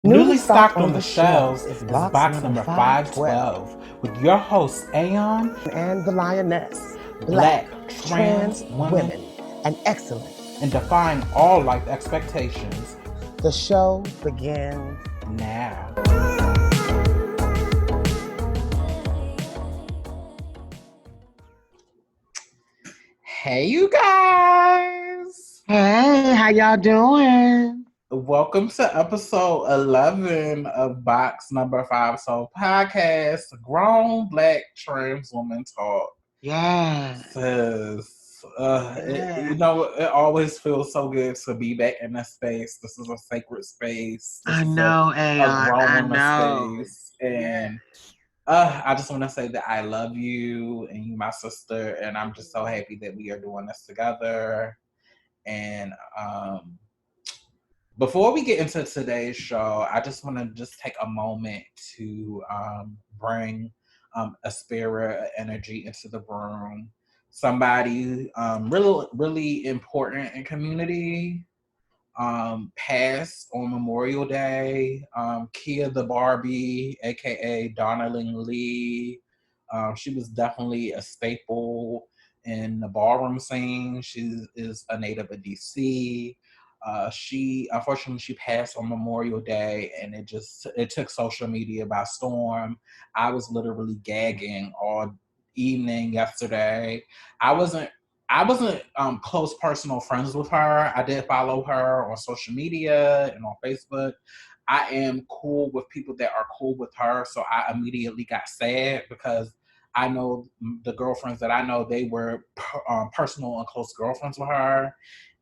Newly stocked on the shelves is box number 512 with your hosts Aeon and the Lioness, Black trans women, women, and excellent. and defying all life expectations. The show begins Now. Hey, you guys! Hey, how y'all doing? Welcome to episode 11 of box number 5 Soul Podcast, Grown Black Trans Woman Talk. Yes. Sis, it always feels so good to be back in this space. This is a sacred space. This I is know, a Aeon. grown I woman know. space. And I just want to say that I love you and you, my sister. And I'm just so happy that we are doing this together. And before we get into today's show, I just want to just take a moment to bring a spirit, energy into the room. Somebody really, really important in community passed on Memorial Day. Kia the Barbie, aka Donna Ling. She was definitely a staple in the ballroom scene. She is a native of DC. She unfortunately she passed on Memorial Day, and it took social media by storm. I was literally gagging all evening yesterday. I wasn't I wasn't close personal friends with her. I did follow her on social media and on Facebook. I am cool with people that are cool with her, so I immediately got sad because I know the girlfriends that I know, they were personal and close girlfriends with her.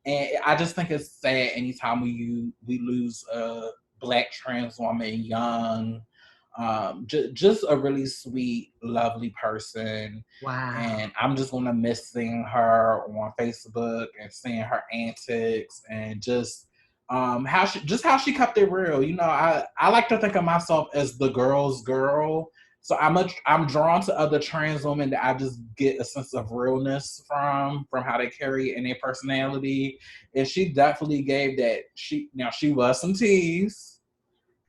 And I just think it's sad anytime we lose a black trans woman young, just a really sweet, lovely person. Wow. And I'm just gonna miss seeing her on Facebook and seeing her antics and just how she kept it real. You know, I like to think of myself as the girl's girl. So I'm drawn to other trans women that I just get a sense of realness from how they carry in their personality. And she definitely gave that. She was some tease,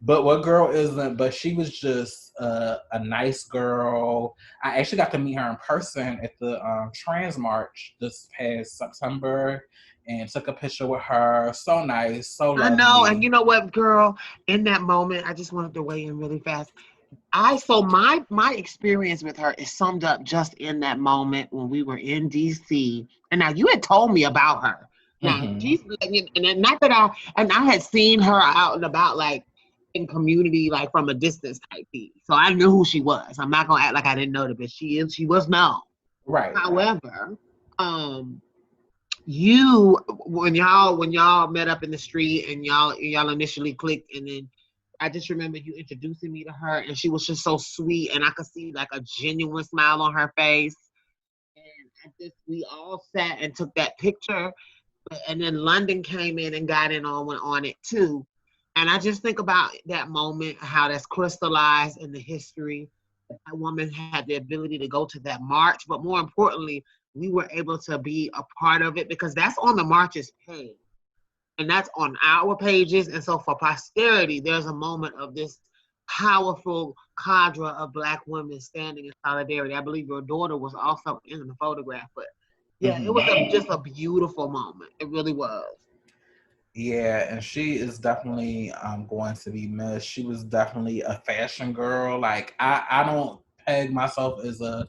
but what girl isn't? But she was just a nice girl. I actually got to meet her in person at the Trans March this past September and took a picture with her. So nice, so I know. And lovely. you know what, girl? In that moment, I just wanted to weigh in really fast. My experience with her is summed up just in that moment when we were in DC. And now you had told me about her. Now Mm-hmm. she's and then not that I had seen her out and about like in community like from a distance type thing. So I knew who she was. I'm not gonna act like I didn't know that, but she was known. Right. However, you when y'all met up in the street and y'all initially clicked, and then I just remember you introducing me to her, and she was just so sweet, and I could see like a genuine smile on her face. And we all sat and took that picture, and then London came in and got in on it too. And I just think about that moment, how that's crystallized in the history. That woman had the ability to go to that march, but more importantly, we were able to be a part of it because that's on the march's page and that's on our pages. And so for posterity, there's a moment of this powerful cadre of Black women standing in solidarity. I believe your daughter was also in the photograph, but yeah, it was Mm-hmm. just a beautiful moment. It really was. Yeah, and she is definitely going to be missed. She was definitely a fashion girl. Like I don't peg myself as a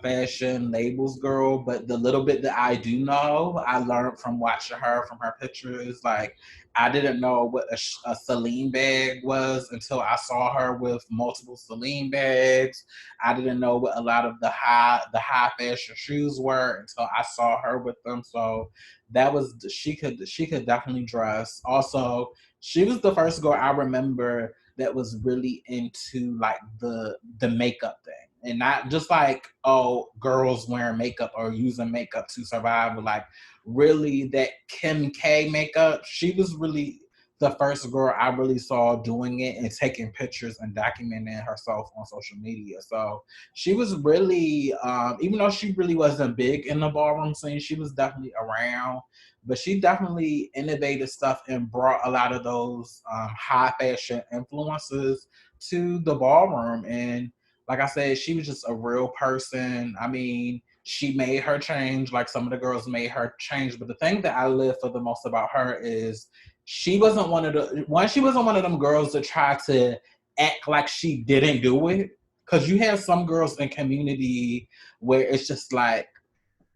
fashion labels girl, but the little bit that I do know, I learned from watching her from her pictures. Like I didn't know what a Celine bag was until I saw her with multiple Celine bags. I didn't know what a lot of the high fashion shoes were until I saw her with them. So that was she could definitely dress. Also, she was the first girl I remember that was really into like the makeup thing. And not just like, oh, girls wearing makeup or using makeup to survive, but like really that Kim K makeup. She was really the first girl I really saw doing it and taking pictures and documenting herself on social media. So she was really, even though she really wasn't big in the ballroom scene, she was definitely around. but she definitely innovated stuff and brought a lot of those high fashion influences to the ballroom. And like I said, she was just a real person. I mean, she made her change, like some of the girls made her change. But the thing that I live for the most about her is she wasn't one of them girls that tried to act like she didn't do it. Cause you have some girls in community where it's just like,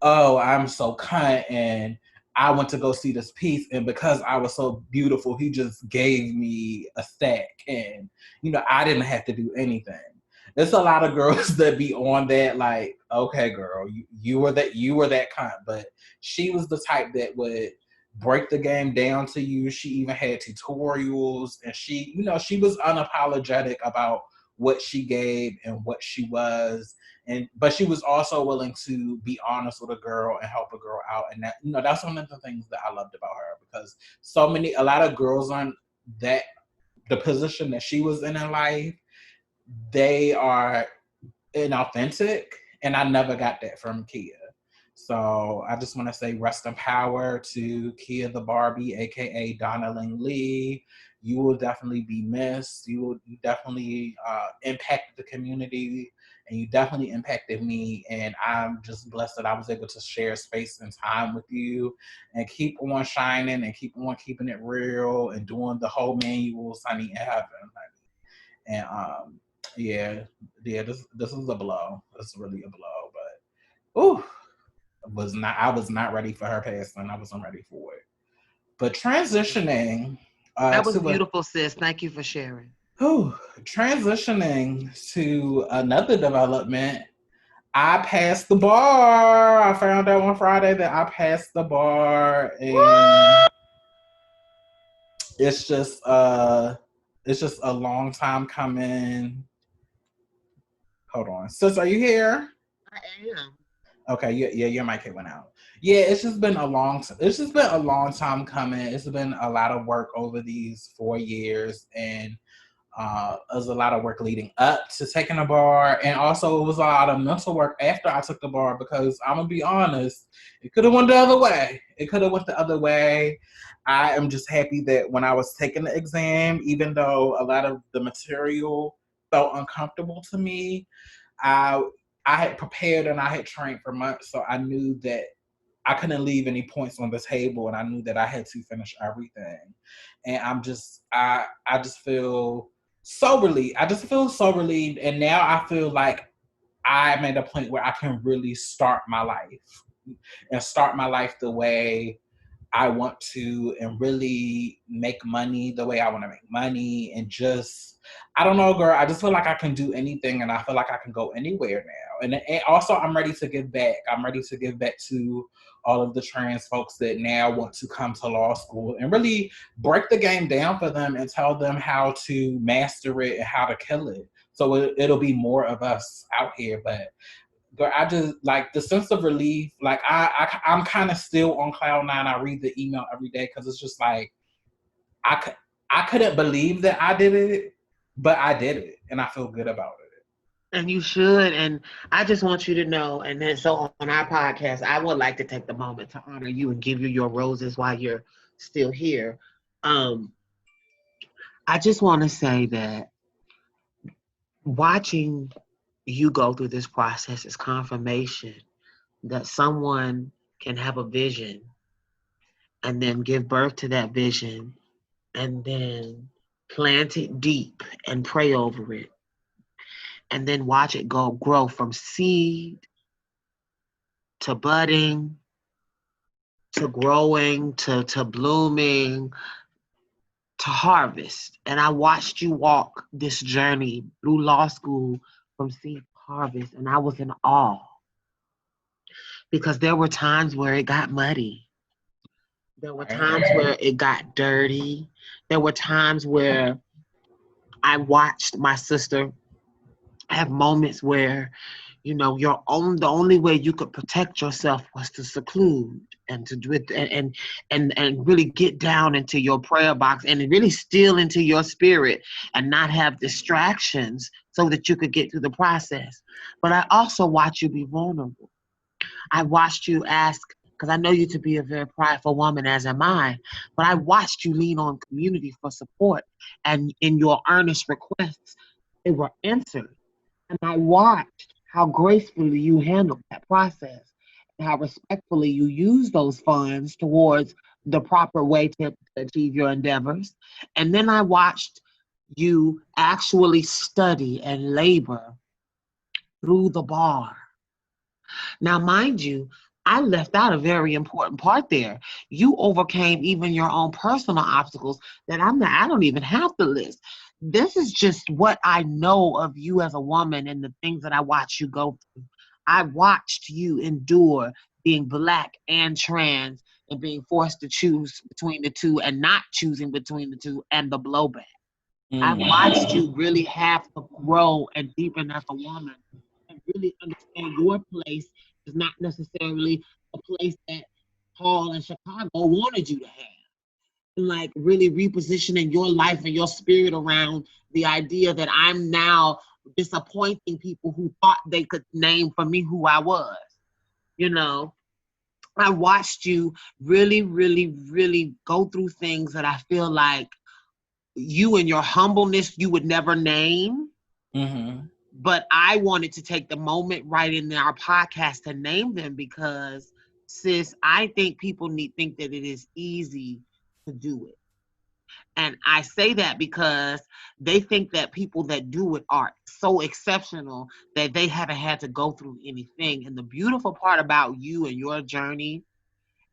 oh, I'm so kind and I went to go see this piece and because I was so beautiful, he just gave me a stack and I didn't have to do anything. There's a lot of girls that be on that like, okay, girl, you were that kind, but she was the type that would break the game down to you. She even had tutorials and she was unapologetic about what she gave and what she was, and but she was also willing to be honest with a girl and help a girl out, and that that's one of the things that I loved about her, because a lot of girls on that the position that she was in life, they are inauthentic, and I never got that from Kia. So I just want to say rest in power to Kia the Barbie, aka Donna Ling. You will definitely be missed. You definitely impacted the community, and you definitely impacted me. And I'm just blessed that I was able to share space and time with you, and keep on shining and keep on keeping it real and doing the whole manual Sunny in Heaven. And yeah, this is a blow. It's really a blow, but ooh, I was not ready for her passing. I wasn't ready for it. But transitioning That was to a beautiful, sis. Thank you for sharing. whew, transitioning to another development. I passed the bar. I found out on Friday that I passed the bar, and it's just uh it's just a long time coming. Hold on, sis, are you here? I am. Okay, yeah, your mic went out. Yeah, it's just been a long time coming. It's been a lot of work over these 4 years, and it was a lot of work leading up to taking the bar, and also it was a lot of mental work after I took the bar, because I'm gonna be honest, it could have went the other way. It could have went the other way. I am just happy that when I was taking the exam, even though a lot of the material felt uncomfortable to me, I I had prepared and I had trained for months, so I knew that I couldn't leave any points on the table, and I knew that I had to finish everything. And I just feel so relieved. I just feel so relieved, and now I feel like I'm at a point where I can really start my life and start my life the way I want to, and really make money the way I want to make money, and just I don't know, girl. I just feel like I can do anything, and I feel like I can go anywhere now. And also, I'm ready to give back. I'm ready to give back to all of the trans folks that now want to come to law school and really break the game down for them and tell them how to master it and how to kill it. So it'll be more of us out here, but I just like the sense of relief. Like I'm kind of still on cloud nine. I read the email every day because it's just like I could, I couldn't believe that I did it, but I did it, and I feel good about it. And you should. And I just want you to know, and then so on our podcast, I would like to take the moment to honor you and give you your roses while you're still here. Um, I just want to say that watching you go through this process is confirmation that someone can have a vision and then give birth to that vision and then plant it deep and pray over it and then watch it go grow from seed to budding to growing to blooming to harvest. And I watched you walk this journey through law school from seed to harvest, and I was in awe because there were times where it got muddy. There were Right? times where it got dirty. There were times where I watched my sister have moments where, the only way you could protect yourself was to seclude and to do it and really get down into your prayer box and really steal into your spirit and not have distractions so that you could get through the process. But I also watch you be vulnerable. I watched you ask because I know you to be a very prideful woman, as am I. But I watched you lean on community for support, and in your earnest requests, they were answered. And I watched how gracefully you handled that process and how respectfully you used those funds towards the proper way to achieve your endeavors. And then I watched you actually study and labor through the bar. Now, mind you, I left out a very important part there. You overcame even your own personal obstacles that I don't even have to list. This is just what I know of you as a woman and the things that I watch you go through. I watched you endure being black and trans and being forced to choose between the two and not choosing between the two and the blowback. I've watched you really have to grow and deepen as a woman and really understand your place is not necessarily a place that Paul and Chicago wanted you to have. And like really repositioning your life and your spirit around the idea that I'm now disappointing people who thought they could name for me who I was. You know, I watched you really, really, really go through things that I feel like you and your humbleness you would never name. Mm-hmm. But I wanted to take the moment right in our podcast to name them because, sis, I think people need think that it is easy to do it. And I say that because they think that people that do it are so exceptional that they haven't had to go through anything. And the beautiful part about you and your journey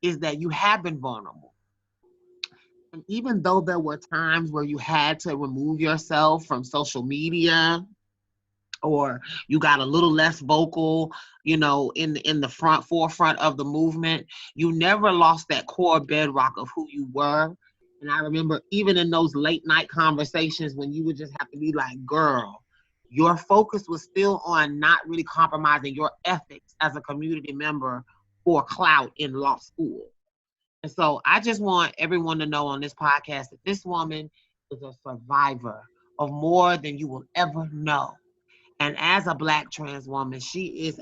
is that you have been vulnerable. And even though there were times where you had to remove yourself from social media or you got a little less vocal, in the front forefront of the movement, you never lost that core bedrock of who you were. And I remember even in those late night conversations when you would just have to be like, girl, your focus was still on not really compromising your ethics as a community member for clout in law school. And so I just want everyone to know on this podcast that this woman is a survivor of more than you will ever know. And as a black trans woman, she is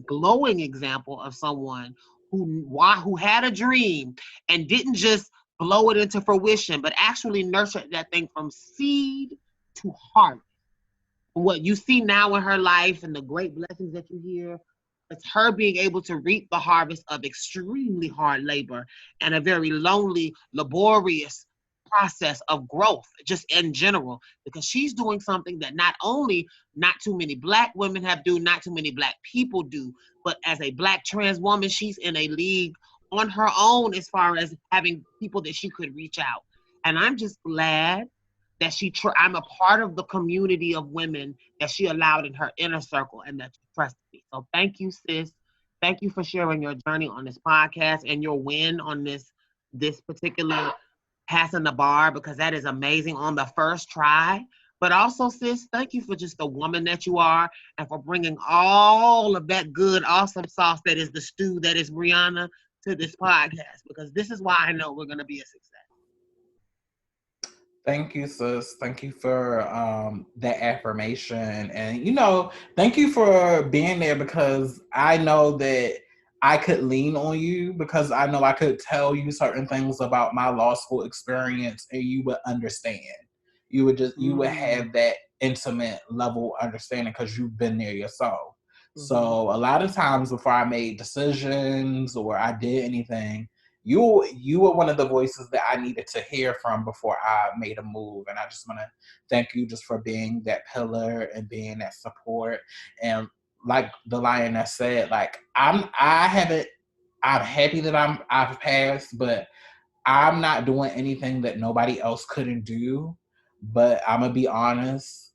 glowing example of someone who had a dream and didn't just blow it into fruition, but actually nurtured that thing from seed to heart. What you see now in her life and the great blessings that you hear, it's her being able to reap the harvest of extremely hard labor and a very lonely, laborious process of growth, just in general, because she's doing something that not only not too many black women have do, not too many black people do, but as a black trans woman, she's in a league on her own as far as having people that she could reach out. And I'm just glad that I'm a part of the community of women that she allowed in her inner circle and that she trusted me. So thank you, sis. Thank you for sharing your journey on this podcast and your win on this particular passing the bar, because that is amazing on the first try. But also, sis, thank you for just the woman that you are and for bringing all of that good, awesome sauce that is the stew that is Brianna to this podcast, because this is why I know we're going to be a success. Thank you, sis. Thank you for that affirmation. And, thank you for being there because I know that I could lean on you because I know I could tell you certain things about my law school experience and you would understand. You would have that intimate level understanding because you've been there yourself. So a lot of times before I made decisions or I did anything, you were one of the voices that I needed to hear from before I made a move. And I just want to thank you just for being that pillar and being that support. And like the Lioness said, like I'm happy that I've passed, but I'm not doing anything that nobody else couldn't do. But I'm gonna be honest,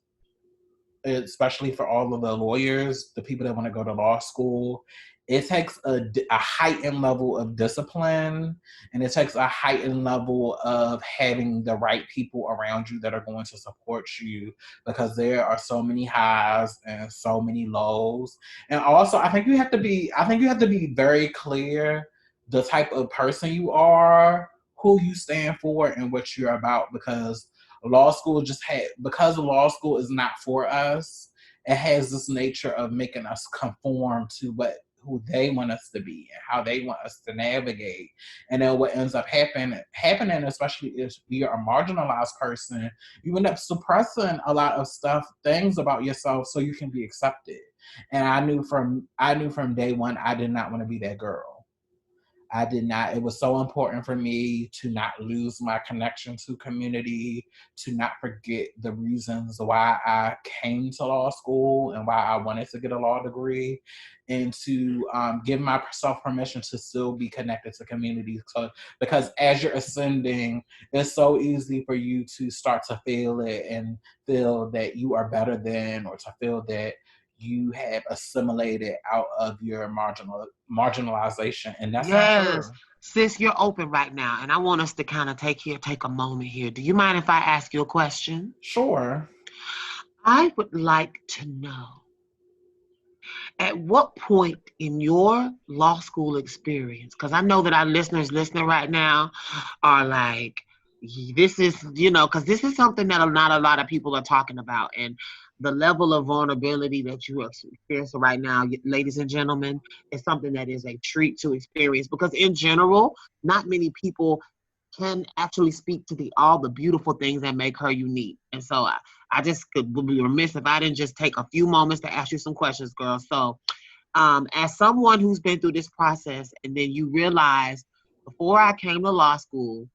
especially for all of the lawyers, the people that want to go to law school, it takes a heightened level of discipline and it takes a heightened level of having the right people around you that are going to support you because there are so many highs and so many lows. And also, I think you have to be very clear the type of person you are, who you stand for, and what you're about because because law school is not for us, it has this nature of making us conform to what who they want us to be and how they want us to navigate. And then what ends up happening, especially if you're a marginalized person, you end up suppressing a lot of stuff, things about yourself so you can be accepted. And I knew from day one I did not want to be that girl. I did not. It was so important for me to not lose my connection to community, to not forget the reasons why I came to law school and why I wanted to get a law degree, and to give myself permission to still be connected to community. So, because as you're ascending, it's so easy for you to start to feel it and feel that you are better than, or to feel that you have assimilated out of your marginalization, and that's not Yes. true. Sis, you're open right now, and I want us to kind of take a moment here. Do you mind if I ask you a question? Sure. I would like to know, at what point in your law school experience, because I know that our listeners listening right now are like, this is, because this is something that not a lot of people are talking about. And the level of vulnerability that you are experiencing right now, ladies and gentlemen, is something that is a treat to experience, because in general, not many people can actually speak to all the beautiful things that make her unique. And so I just would be remiss if I didn't just take a few moments to ask you some questions, girl. So, as someone who's been through this process, and then you realize, before I came to law school,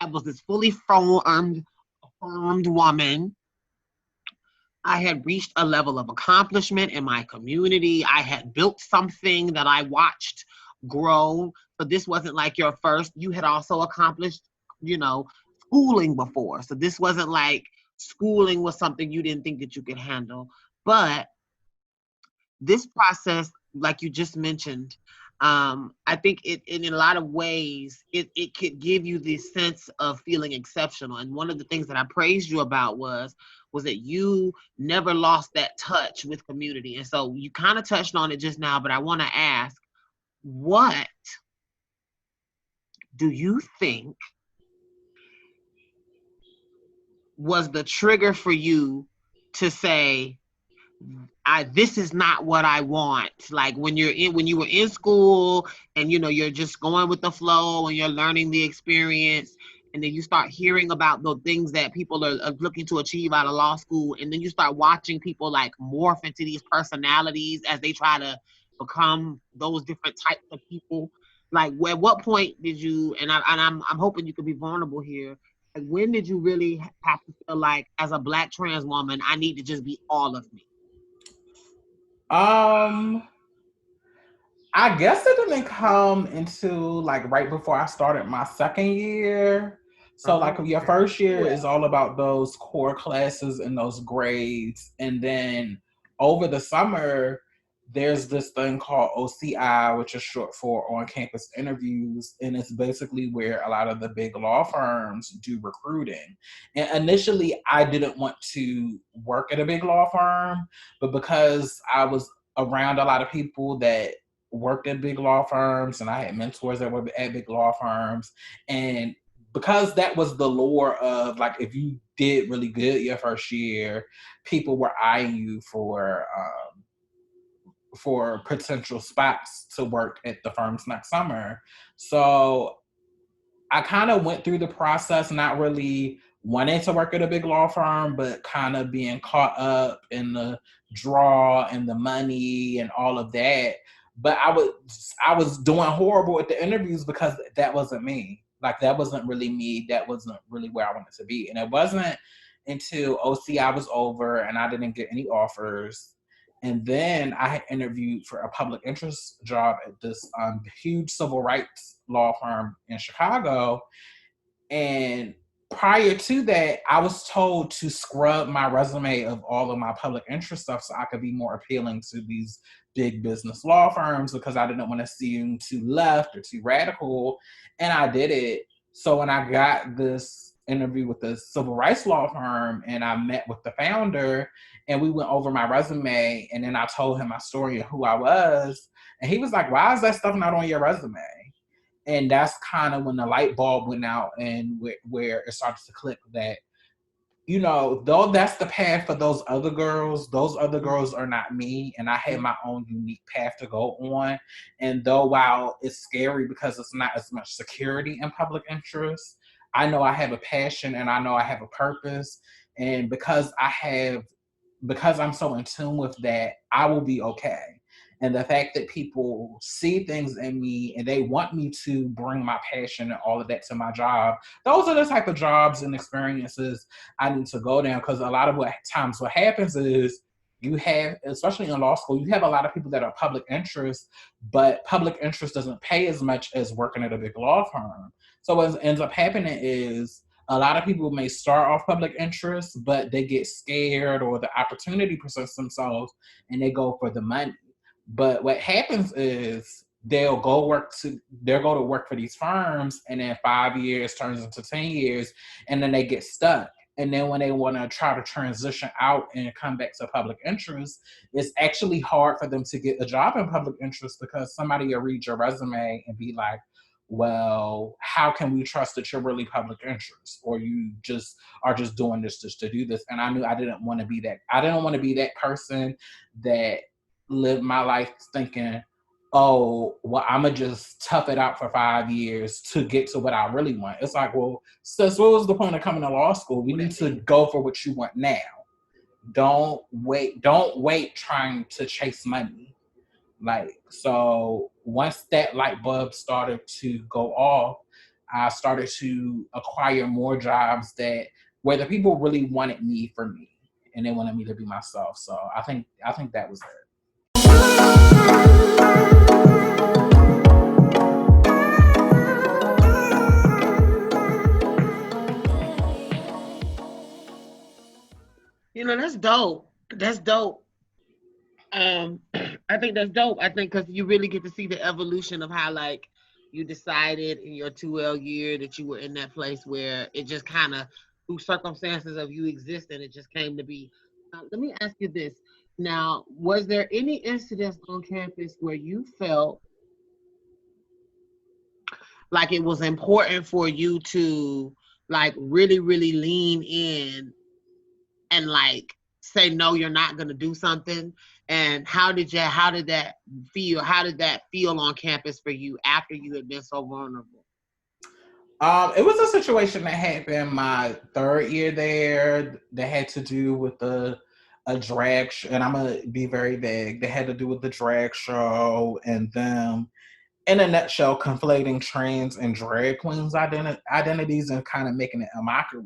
I was this fully formed woman. I had reached a level of accomplishment in my community. I had built something that I watched grow. So this wasn't like your first. You had also accomplished, you know, schooling before. So this wasn't like schooling was something you didn't think that you could handle. But this process, like you just mentioned, I think in a lot of ways, it could give you this sense of feeling exceptional. And one of the things that I praised you about was that you never lost that touch with community. And so you kind of touched on it just now, but I want to ask, what do you think was the trigger for you to say, this is not what I want. Like when you were in school, and you're just going with the flow and you're learning the experience, and then you start hearing about the things that people are looking to achieve out of law school, and then you start watching people like morph into these personalities as they try to become those different types of people. Like, at what point did you, I'm hoping you could be vulnerable here, like when did you really have to feel like, as a Black trans woman, I need to just be all of me? Um, I guess it didn't come into like right before I started my second year. So like Oh, your okay. first year is Well, all about those core classes and those grades. And then over the summer, there's this thing called OCI, which is short for on campus interviews. And it's basically where a lot of the big law firms do recruiting. And initially, I didn't want to work at a big law firm, but because I was around a lot of people that worked at big law firms and I had mentors that were at big law firms. And because that was the lore of like, if you did really good your first year, people were eyeing you for potential spots to work at the firms next summer. So I kind of went through the process, not really wanting to work at a big law firm, but kind of being caught up in the draw and the money and all of that. But I was doing horrible at the interviews because that wasn't me. Like that wasn't really me. That wasn't really where I wanted to be. And it wasn't until OCI was over and I didn't get any offers. And then I had interviewed for a public interest job at this huge civil rights law firm in Chicago. And prior to that, I was told to scrub my resume of all of my public interest stuff so I could be more appealing to these big business law firms because I didn't want to seem too left or too radical. And I did it. So when I got this interview with the civil rights law firm and I met with the founder and we went over my resume and then I told him my story and who I was. And he was like, why is that stuff not on your resume? And that's kind of when the light bulb went out and where it started to click that though that's the path for those other girls are not me, and I have my own unique path to go on. And though while it's scary because it's not as much security in public interest, I know I have a passion and I know I have a purpose. And because I'm so in tune with that, I will be okay. And the fact that people see things in me and they want me to bring my passion and all of that to my job, those are the type of jobs and experiences I need to go down. Because a lot of what happens is you have, especially in law school, you have a lot of people that are public interest, but public interest doesn't pay as much as working at a big law firm. So what ends up happening is a lot of people may start off public interest, but they get scared or the opportunity presents themselves and they go for the money. But what happens is they'll go to work for these firms, and then 5 years turns into 10 years, and then they get stuck. And then when they want to try to transition out and come back to public interest, it's actually hard for them to get a job in public interest because somebody will read your resume and be like, well, how can we trust that you're really public interest, or you just are just doing this just to do this? And I knew I didn't want to be that. I didn't want to be that person that lived my life thinking, oh, well, I'm gonna just tough it out for 5 years to get to what I really want. It's like, well, sis, what was the point of coming to law school? We need to go for what you want now. Don't wait. Don't wait trying to chase money. Like, so once that light bulb started to go off, I started to acquire more jobs that where the people really wanted me for me and they wanted me to be myself. So I think that was it. That's dope. That's dope. I think that's dope. I think because you really get to see the evolution of how like you decided in your 2L year that you were in that place where it just kind of through circumstances of you existing, it just came to be. Let me ask you this. Now, was there any incidents on campus where you felt like it was important for you to like really, really lean in and like say no, you're not going to do something? And how did that feel on campus for you after you had been so vulnerable? It was a situation that happened my third year there that had to do with a drag show, and I'm gonna be very vague. They had to do with the drag show and them, in a nutshell, conflating trans and drag queens identities and kind of making it a mockery.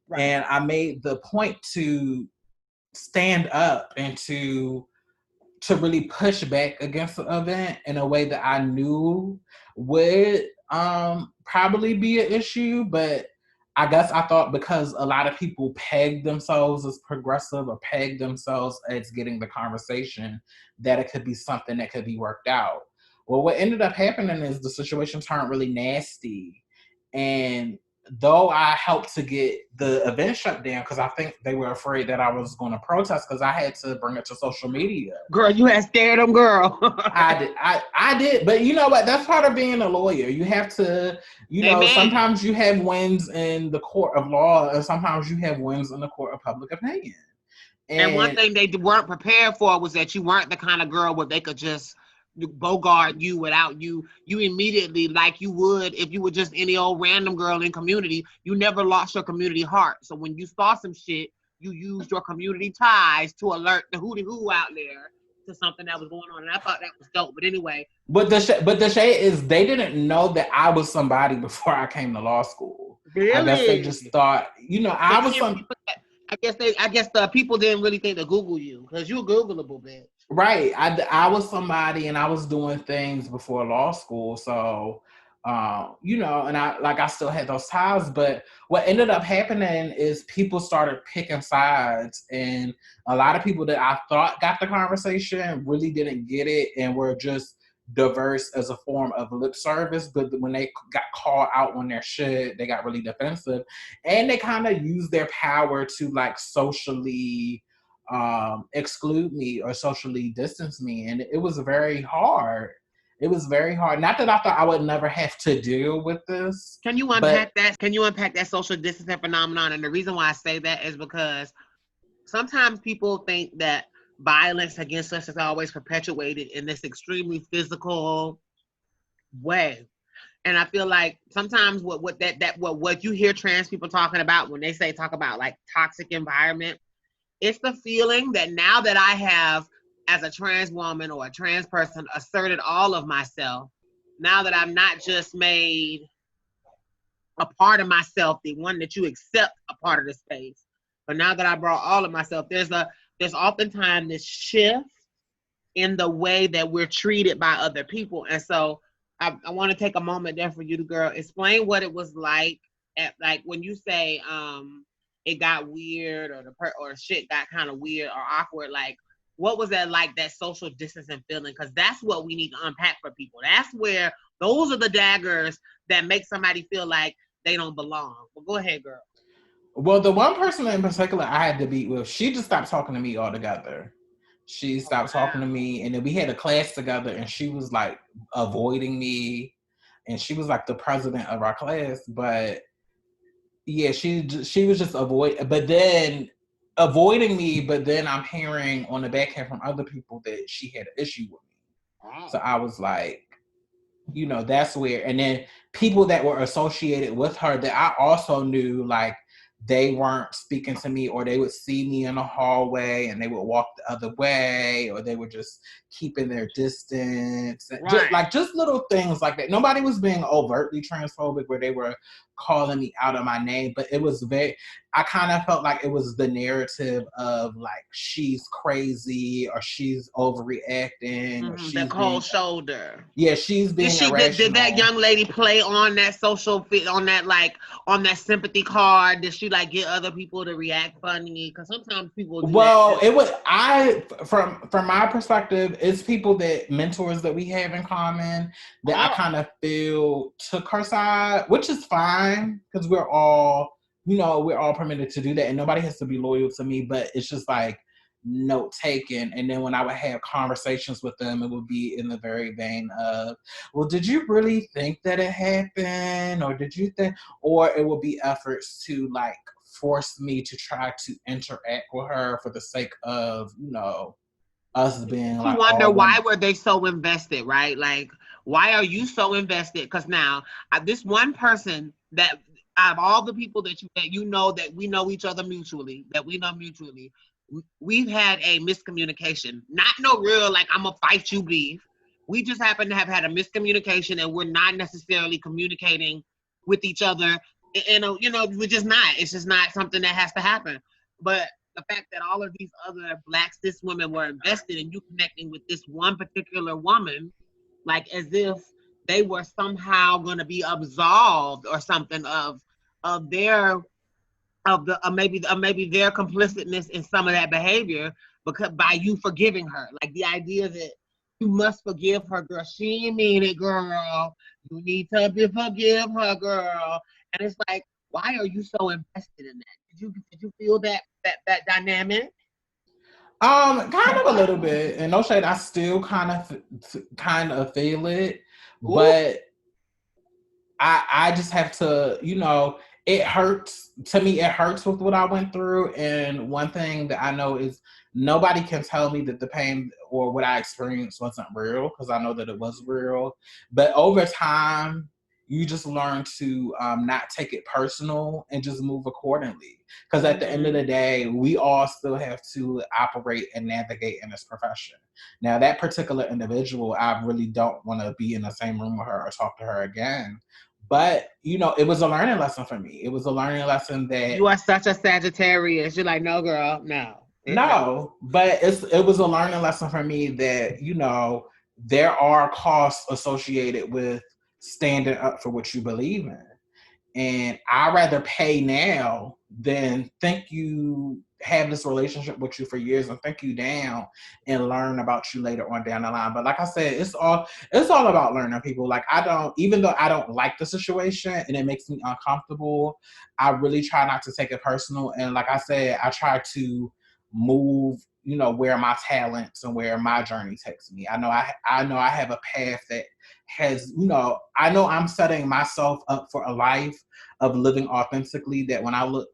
Right. And I made the point to stand up and to really push back against the event in a way that I knew would probably be an issue, but I guess I thought because a lot of people peg themselves as progressive or peg themselves as getting the conversation, that it could be something that could be worked out. Well, what ended up happening is the situation turned really nasty. And though I helped to get the event shut down because I think they were afraid that I was going to protest because I had to bring it to social media. Girl, you had scared them, girl. I did, but you know what? That's part of being a lawyer. You have to, Amen. sometimes you have wins in the court of law, and sometimes you have wins in the court of public opinion. And one thing they weren't prepared for was that you weren't the kind of girl where they could just bogart you without you immediately, like you would if you were just any old random girl in community. You never lost your community heart. So when you saw some shit, you used your community ties to alert the hootie hoo out there to something that was going on. And I thought that was dope. But anyway. But the shade is they didn't know that I was somebody before I came to law school. Really? I guess they just thought, I was some. I guess the people didn't really think to Google you because you're Googleable, bitch. Right. I was somebody and I was doing things before law school. So, and I still had those ties. But what ended up happening is people started picking sides. And a lot of people that I thought got the conversation really didn't get it and were just diverse as a form of lip service. But when they got called out on their shit, they got really defensive. And they kind of used their power to like socially exclude me or socially distance me, and it was very hard. It was very hard. Not that I thought I would never have to deal with this, Can you but unpack that? Can you unpack that social distancing phenomenon? And the reason why I say that is because sometimes people think that violence against us is always perpetuated in this extremely physical way. And I feel like sometimes what you hear trans people talking about when they say talk about like toxic environment, it's the feeling that now that I have, as a trans woman or a trans person, asserted all of myself, now that I'm not just made a part of myself, the one that you accept a part of the space, but now that I brought all of myself, there's oftentimes this shift in the way that we're treated by other people. And so I want to take a moment there for you to, girl, explain what it was like at, like, when you say it got weird, or or shit got kind of weird or awkward. Like, what was that like, that social distancing feeling? Because that's what we need to unpack for people. That's where those are the daggers that make somebody feel like they don't belong. Well, go ahead, girl. well, the one person in particular I had to beat with, she just stopped talking to me altogether. She Oh, stopped talking to wow. me, and then we had a class together, and she was like avoiding me, and she was like the president of our class. But yeah, she was just avoiding me. But then I'm hearing on the back end from other people that she had an issue with me. So Wow. I was like, that's where, and then people that were associated with her that I also knew, like, they weren't speaking to me, or they would see me in the hallway and they would walk the other way, or they were just keeping their distance. Just Right. like, just little things like that. Nobody was being overtly transphobic where they were calling me out of my name, but it was very, I kind of felt like it was the narrative of like, she's crazy, or she's overreacting, or The she's cold being, shoulder. yeah, she's being Did that irrational. young lady play on that social fit, on that, like, on that sympathy card? Did she like get other people to react funny? Because sometimes people do that Well, too. it was, I, from my perspective, it's people that, mentors that we have in common, that I Oh, kind of feel took her side, which is fine because we're all, we're all permitted to do that, and nobody has to be loyal to me. But it's just like, note taken. And then when I would have conversations with them, it would be in the very vein of, well, did you really think that it happened, or did you think, or it would be efforts to like force me to try to interact with her for the sake of, us it being makes you like wonder, all why one. were they so invested, right? Like, why are you so invested? Because now, this one person that, out of all the people that you know, that we know each other mutually, we've had a miscommunication. Not no real like I'm gonna fight you beef. We just happen to have had a miscommunication, and we're not necessarily communicating with each other. And we're just not. It's just not something that has to happen. But the fact that all of these other black cis women were invested in you connecting with this one particular woman, like as if they were somehow going to be absolved or something of their maybe their complicitness in some of that behavior, because by you forgiving her, like the idea that you must forgive her, girl. She didn't mean it, girl. You need to forgive her, girl. And it's like, why are you so invested in that? Did you feel that dynamic? Kind of a little bit, and no shade, I still kind of feel it, Ooh. but I just have to, it hurts to me. It hurts with what I went through. And one thing that I know is, nobody can tell me that the pain or what I experienced wasn't real, because I know that it was real. But over time, you just learn to not take it personal and just move accordingly. Because at the end of Mm-hmm. the day, we all still have to operate and navigate in this profession. Now, that particular individual, I really don't want to be in the same room with her or talk to her again. But it was a learning lesson for me. It was a learning lesson that, You are such a Sagittarius. You're like, no, girl, no. no, but it was a learning lesson for me that, there are costs associated with standing up for what you believe in. And I rather pay now than think you have this relationship with you for years and think you down and learn about you later on down the line. But like I said, it's all about learning, people. Like, I don't, even though I don't like the situation and it makes me uncomfortable, I really try not to take it personal. And like I said, I try to move, where my talents and where my journey takes me. I know I have a path that has, I know I'm setting myself up for a life of living authentically, that when I look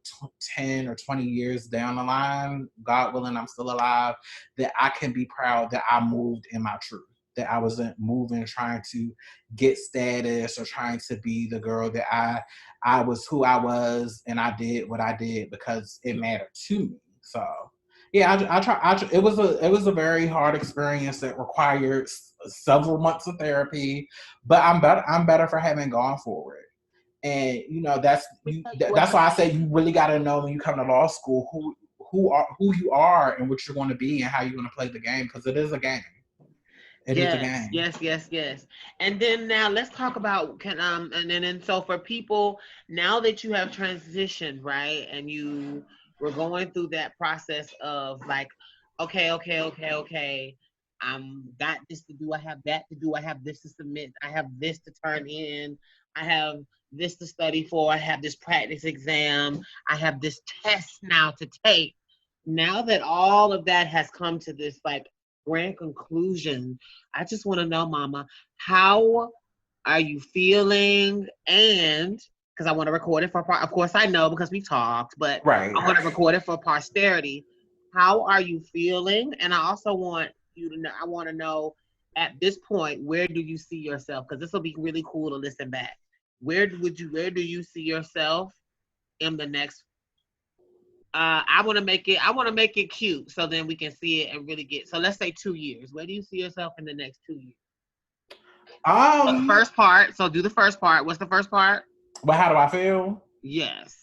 10 or 20 years down the line, God willing, I'm still alive, that I can be proud that I moved in my truth, that I wasn't moving trying to get status or trying to be the girl that I was who I was, and I did what I did because it mattered to me. So yeah, I try. It was a very hard experience that required several months of therapy, but I'm better for having gone for it. And that's Let me you. tell you what That's you why I did. say you really got to know when you come to law school who you are and what you're going to be and how you're going to play the game, because it is a game. It is a Yes, game. yes, yes, yes. And then now let's talk about can and so for people now that you have transitioned, right? And you were going through that process of like, okay. I'm got this to do, I have that to do, I have this to submit, I have this to turn in, I have this to study for, I have this practice exam, I have this test now to take. Now that all of that has come to this like grand conclusion, I just want to know, Mama, how are you feeling? And because I want to record it for, of course, I know because we talked, but Right. I want to record it for posterity. How are you feeling? And I also want you to know, I want to know at this point, where do you see yourself? Because this will be really cool to listen back. Where do you see yourself in the next I want to make it cute so then we can see it and really get, so let's say 2 years. Where do you see yourself in the next 2 years? So the Um. first part, so do the first part. What's the first part? But how do I feel? Yes.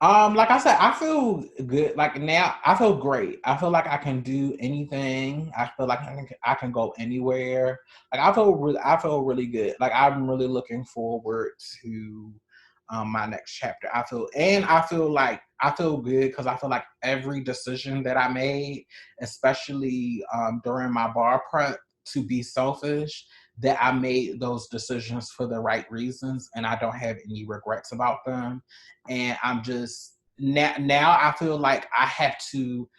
Like I said, I feel good. Like now, I feel great. I feel like I can do anything. I feel like I can go anywhere. Like I feel really good. Like I'm really looking forward to my next chapter. I feel like I feel good because I feel like every decision that I made, especially during my bar prep, to be selfish, that I made those decisions for the right reasons, and I don't have any regrets about them. And I'm just now I feel like I have to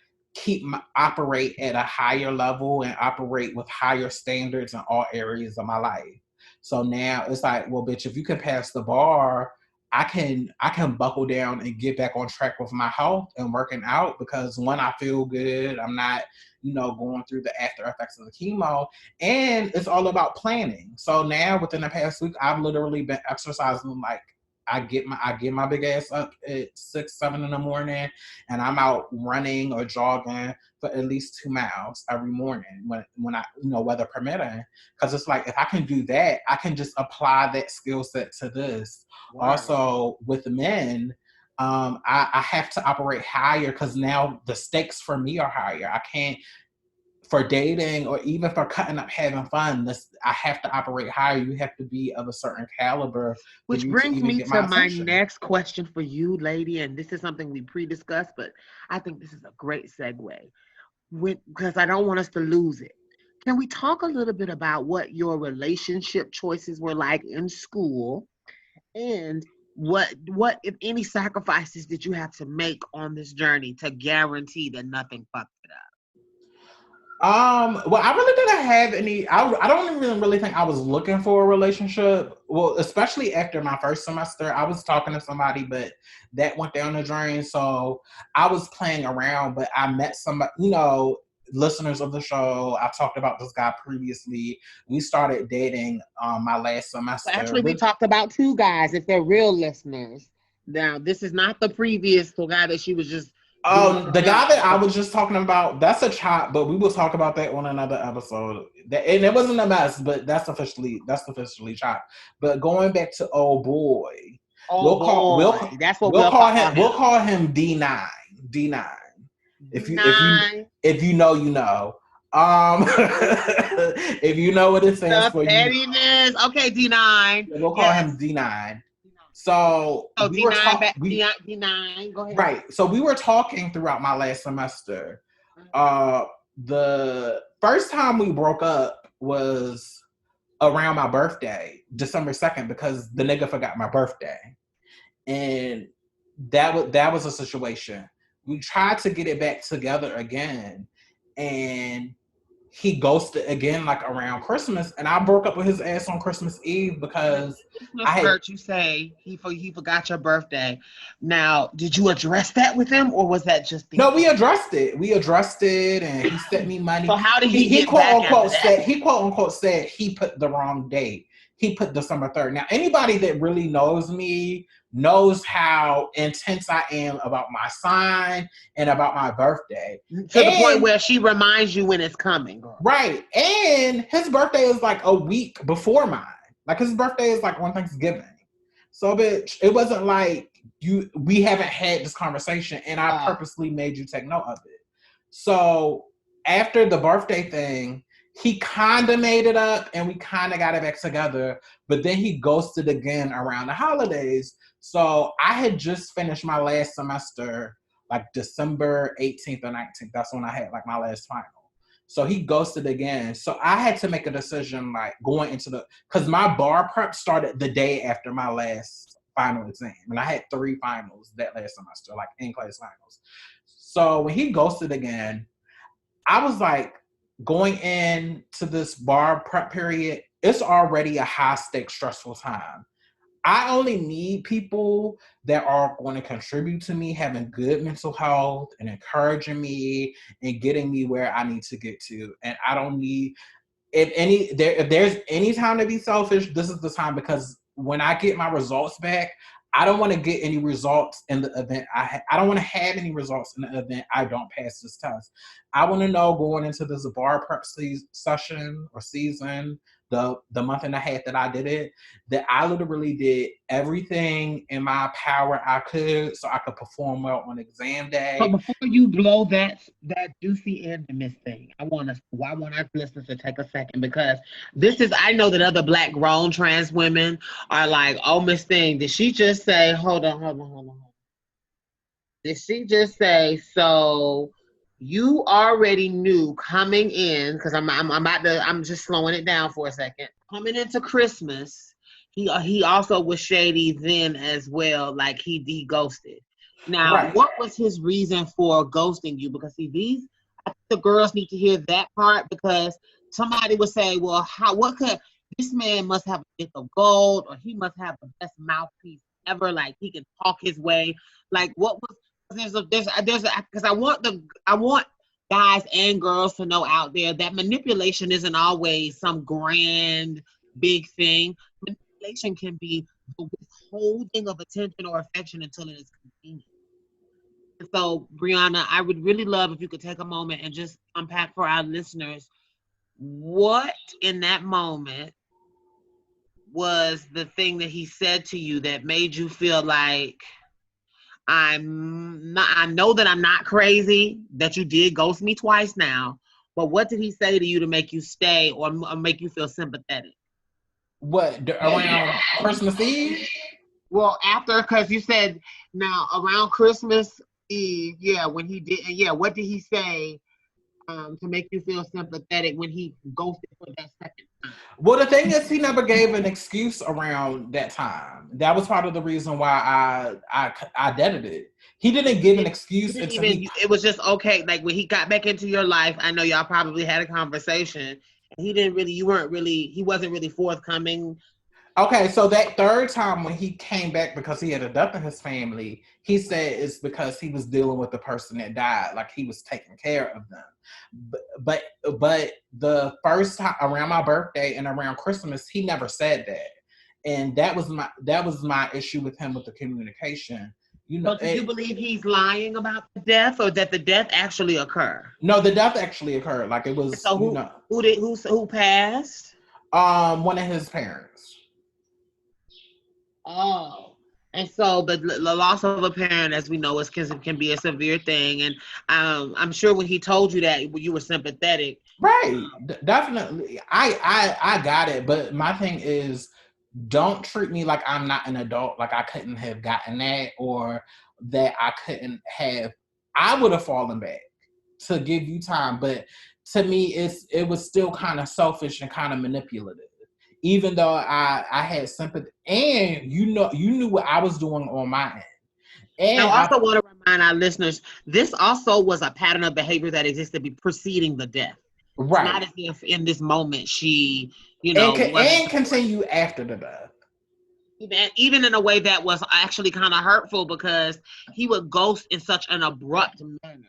operate at a higher level and operate with higher standards in all areas of my life. So now it's like, well, bitch, if you can pass the bar, I can buckle down and get back on track with my health and working out, because when I feel good, I'm not, going through the after effects of the chemo. And it's all about planning. So now within the past week, I've literally been exercising. Like I get my big ass up at 6, 7 in the morning, and I'm out running or jogging for at least 2 miles every morning when I, weather permitting. Because it's like, if I can do that, I can just apply that skill set to this. Word. Also with the men, I have to operate higher because now the stakes for me are higher. I can't, for dating or even for cutting up having fun, I have to operate higher. You have to be of a certain caliber for Which you to brings even me get to my my attention. next question for you, lady. And this is something we pre-discussed, but I think this is a great segue. Because I don't want us to lose it. Can we talk a little bit about what your relationship choices were like in school, and what if any sacrifices did you have to make on this journey to guarantee that nothing fucked it up? Well, I really didn't have any. I don't even really think I was looking for a relationship. Well, especially after my first semester, I was talking to somebody, but that went down the drain. So I was playing around, but I met somebody, listeners of the show. I talked about this guy previously. We started dating my last So semester. actually, we talked about two guys, if they're real listeners. Now, this is not the previous guy that she was just doing Oh, the the guy that I job. was just talking about, that's a chop, but we will talk about that on another episode. And it wasn't a mess, but that's officially chop. But going back to old boy, Oh we'll call we'll boy, ca- that's what we'll we'll call call him we'll him. call him D9. D9. If you if you D9. if you know, you know. If you know what it stands The for, you know. pettiness. Okay, D9. Yeah, we'll call him Yes. D9. So So we were D9 talking back D9. Go ahead. right. So we were talking throughout my last semester. Uh, the first time we broke up was around my birthday, December 2nd, because the nigga forgot my birthday, and that was a situation. We tried to get it back together again, and he ghosted again like around Christmas, and I broke up with his ass on Christmas Eve because Christmas I had hurt. You say he forgot your birthday. Now, did you address that with him, or was that just the no, we addressed it. We addressed it, and he sent me So money. how did he He get quote back after unquote that? said he put the wrong date. He put December 3rd. Now anybody that really knows me knows how intense I am about my sign and about my birthday. To the point And where she reminds you when it's coming, girl. right, and his birthday is like a week before mine. Like his birthday is like on Thanksgiving. So, bitch, it wasn't like we haven't had this conversation, and I purposely made you take note of it. So after the birthday thing, he kind of made it up, and we kind of got it back together. But then he ghosted again around the holidays. So I had just finished my last semester, like December 18th or 19th. That's when I had like my last final. So he ghosted again. So I had to make a decision, like going into because my bar prep started the day after my last final exam. And I had 3 finals that last semester, like in-class finals. So when he ghosted again, I was like, going into this bar prep period, it's already a high stakes, stressful time. I only need people that are going to contribute to me having good mental health and encouraging me and getting me where I need to get to. And I don't need if there's any time to be selfish, this is the time, because when I get my results back, I don't want to get any results in the event I don't want to have any results in the event I don't pass this test. I want to know going into this bar prep session or season, the month and a half that I did it, that I literally did everything in my power I could so I could perform well on exam So day. before you blow that juicy end to Miss Thing, I want our listeners to take a second, because this is, I know that other black grown trans women are like, oh, Miss Thing, did she just say, hold on. Did she just say, so you already knew coming in, because I'm just slowing it down for a second. Coming into Christmas, he also was shady then as well, like he de-ghosted. Now, Right. what was his reason for ghosting you? Because see, I think the girls need to hear that part, because somebody would say, well, what could this man must have a dick of gold, or he must have the best mouthpiece ever, like he can talk his way. Like what was because I want guys and girls to know out there that manipulation isn't always some grand big thing. Manipulation can be the withholding of attention or affection until it is convenient. So, Brianna, I would really love if you could take a moment and just unpack for our listeners what in that moment was the thing that he said to you that made you feel like, I know that I'm not crazy, that you did ghost me twice now, but what did he say to you to make you stay, or make you feel sympathetic? What, around Christmas Eve? Well, after, because you said now around Christmas Eve, yeah, when he did, yeah, what did he say to make you feel sympathetic when he ghosted for that second time? Well, the thing is, he never gave an excuse around that time. That was part of the reason why I deaded it. He didn't give an You excuse didn't until even, he. it was just okay. Like when he got back into your life, I know y'all probably had a conversation. He didn't really, he wasn't really forthcoming. Okay, so that third time when he came back because he had adopted his family, he said it's because he was dealing with the person that died, like he was taking care of them. But the first time around my birthday and around Christmas, he never said that, and that was my issue with him with the communication. You know, So do you believe he's lying about the death, or that the death actually occurred? no, the death actually occurred. Like it was, So who passed? one of his parents. Oh, and so the loss of a parent, as we know, can be a severe thing. And I'm sure when he told you that, you were sympathetic. Right, definitely. I got it, but my thing is, don't treat me like I'm not an adult, like I couldn't have gotten that, or that I couldn't have. I would have fallen back to give you time, but to me, it was still kind of selfish and kind of manipulative. Even though I had sympathy, and you knew what I was doing on my end, I And I also want to remind our listeners, this also was a pattern of behavior that existed preceding the death. It's not right. as if in this moment she, wasn't And doing, continue after the death. even in a way that was actually kind of hurtful because he would ghost in such an abrupt manner.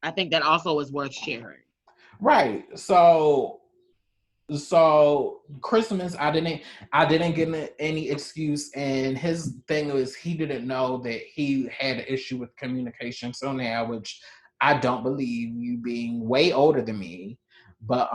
I think that also is worth sharing. Right. So Christmas, I didn't get any excuse, and his thing was he didn't know that he had an issue with communication so now, which I don't believe, you being way older than me. But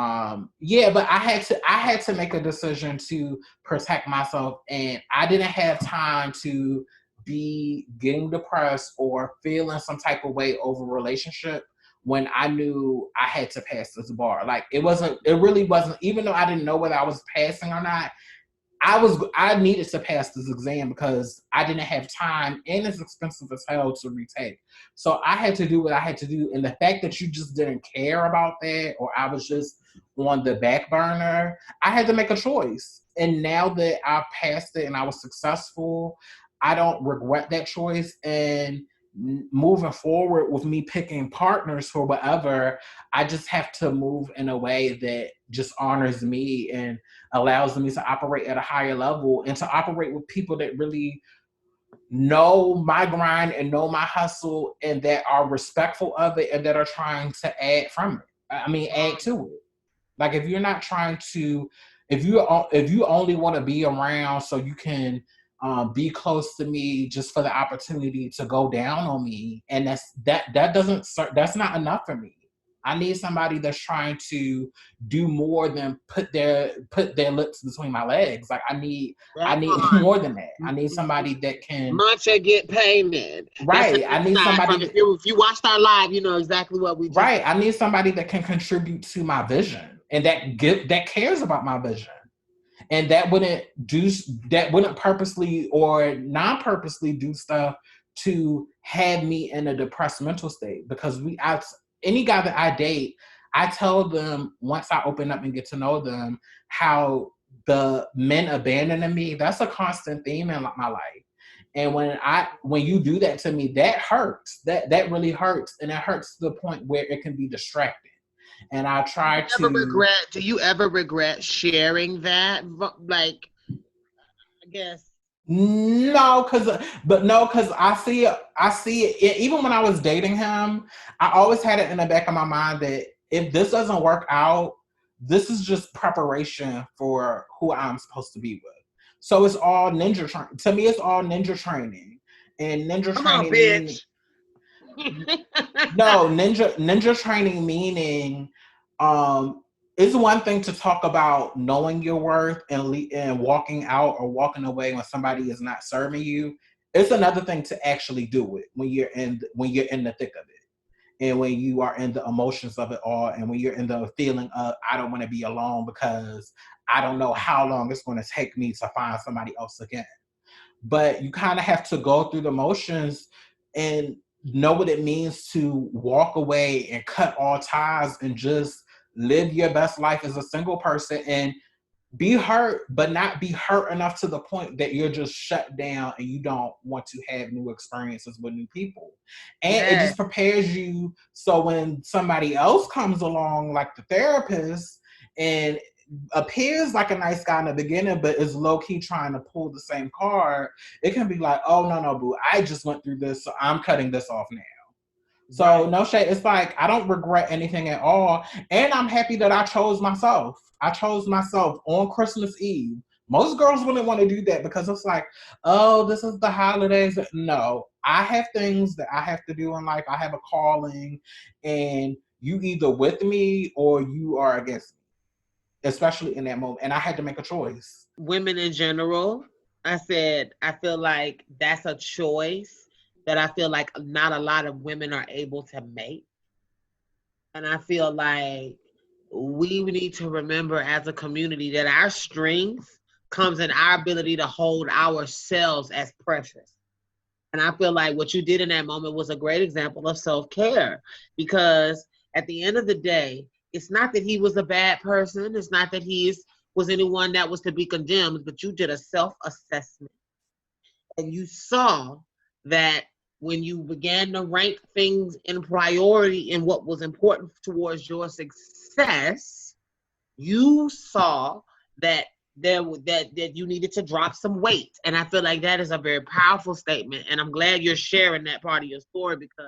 yeah, but I had to make a decision to protect myself, and I didn't have time to be getting depressed or feeling some type of way over a relationship when I knew I had to pass this bar. Like it really wasn't, even though I didn't know whether I was passing or not, I needed to pass this exam because I didn't have time and it's expensive as hell to retake. So I had to do what I had to do. And the fact that you just didn't care about that, or I was just on the back burner, I had to make a choice. And now that I passed it and I was successful, I don't regret that choice. And moving forward with me picking partners for whatever, I just have to move in a way that just honors me and allows me to operate at a higher level and to operate with people that really know my grind and know my hustle and that are respectful of it and that are trying to add from it. I mean, add to it. Like if you're not trying to, if you only want to be around so you can be close to me just for the opportunity to go down on me, and that doesn't that's not enough for me. I need somebody that's trying to do more than put their lips between my legs. Like I That need part. more than that. I need somebody that can, Muncha get painted. That's an right. I need inside somebody from, that, if you watched our live, you know exactly what we just right. I need somebody that can contribute to my vision and that cares about my vision. And that wouldn't purposely or non-purposely do stuff to have me in a depressed mental state, because any guy that I date, I tell them once I open up and get to know them how the men abandoning me, that's a constant theme in my life. And when you do that to me, that hurts. That really hurts, and it hurts to the point where it can be distracting. And I try to. Do you ever regret sharing that? Like, I guess. No, because I see it. Even when I was dating him, I always had it in the back of my mind that if this doesn't work out, this is just preparation for who I'm supposed to be with. So it's all ninja training. To me, it's all ninja training, and ninja Come on, training meaning, bitch. no, ninja training meaning, um it's one thing to talk about knowing your worth and walking out or walking away when somebody is not serving you. It's another thing to actually do it when you're in the thick of it, and when you are in the emotions of it all, and when you're in the feeling of I don't want to be alone because I don't know how long it's going to take me to find somebody else again. But you kind of have to go through the motions and know what it means to walk away and cut all ties and just live your best life as a single person and be hurt, but not be hurt enough to the point that you're just shut down and you don't want to have new experiences with new people. And it just Yes. prepares you so when somebody else comes along, like the therapist, and appears like a nice guy in the beginning, but is low key trying to pull the same card, it can be like, oh, no, no, boo, I just went through this, so I'm cutting this off now. So Right. no shade. It's like I don't regret anything at all, and I'm happy that I chose myself. I chose myself on Christmas Eve. Most girls wouldn't want to do that because it's like, oh, this is the holidays. No, I have things that I have to do in life. I have a calling, and you either with me or you are against me, especially in that moment. And I had to make a choice. Women in general, I said, I feel like that's a choice that I feel like not a lot of women are able to make. And I feel like we need to remember as a community that our strength comes in our ability to hold ourselves as precious. And I feel like what you did in that moment was a great example of self care, because at the end of the day, it's not that he was a bad person. It's not that was anyone that was to be condemned, but you did a self assessment and you saw that when you began to rank things in priority and what was important towards your success, you saw that that you needed to drop some weight. And I feel like that is a very powerful statement. And I'm glad you're sharing that part of your story because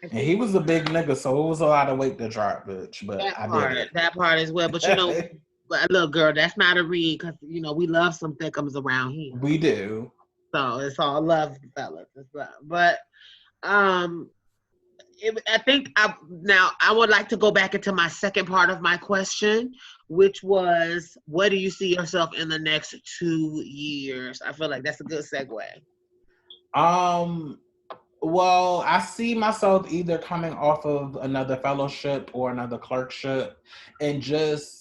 I And think he was a big nigga, so it was a lot of weight to drop, bitch. But I did it. that part as well. But but look, girl, that's not a read because we love some thickums around here. We do. So it's all love, fellas. It's love. But um, I think now I would like to go back into my second part of my question, which was, where do you see yourself in the next 2 years? I feel like that's a good segue. Um, Well, I see myself either coming off of another fellowship or another clerkship and just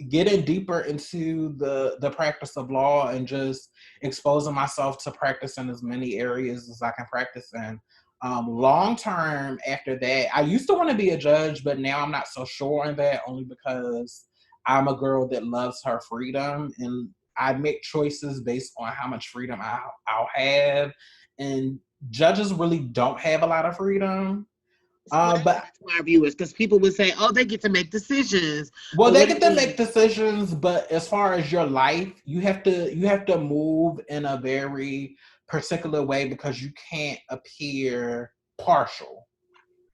getting deeper into the practice of law and just exposing myself to practice in as many areas as I can practice in. Long term after that, I used to want to be a judge, but now I'm not so sure on that only because I'm a girl that loves her freedom and I make choices based on how much freedom I'll have. And judges really don't have a lot of freedom. Explain But that to our viewers, because people would say, "Oh, they get to make decisions," well, but they what do get you to make mean? decisions, but as far as your life, you have to move in a very particular way because you can't appear partial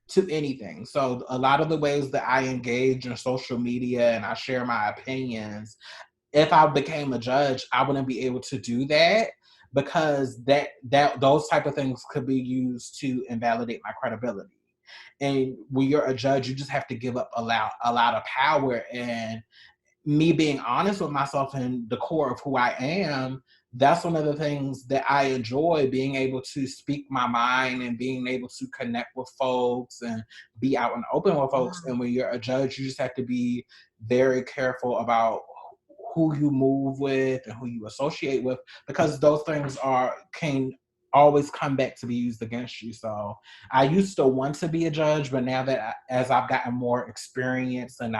to anything. So a lot of the ways that I engage in social media and I share my opinions, if I became a judge, I wouldn't be able to do that because that those type of things could be used to invalidate my credibility. And when you're a judge, you just have to give up a lot of power. And me being honest with myself and the core of who I am, that's one of the things that I enjoy, being able to speak my mind and being able to connect with folks and be out and open with folks. And when you're a judge, you just have to be very careful about who you move with and who you associate with because those things are can always come back to be used against you. So I used to want to be a judge, but now that as I've gotten more experience and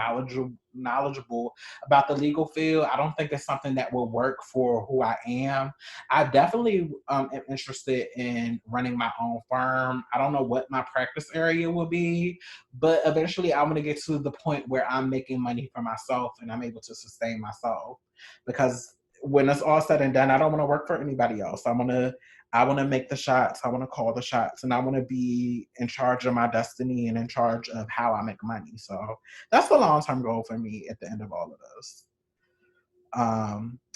knowledgeable about the legal field, I don't think it's something that will work for who I am. I definitely am interested in running my own firm. I don't know what my practice area will be, but eventually I'm going to get to the point where I'm making money for myself and I'm able to sustain myself. Because when it's all said and done, I don't want to work for anybody else. I want to make the shots. I want to call the shots, and I want to be in charge of my destiny and in charge of how I make money. So that's the long term goal for me at the end of all of this.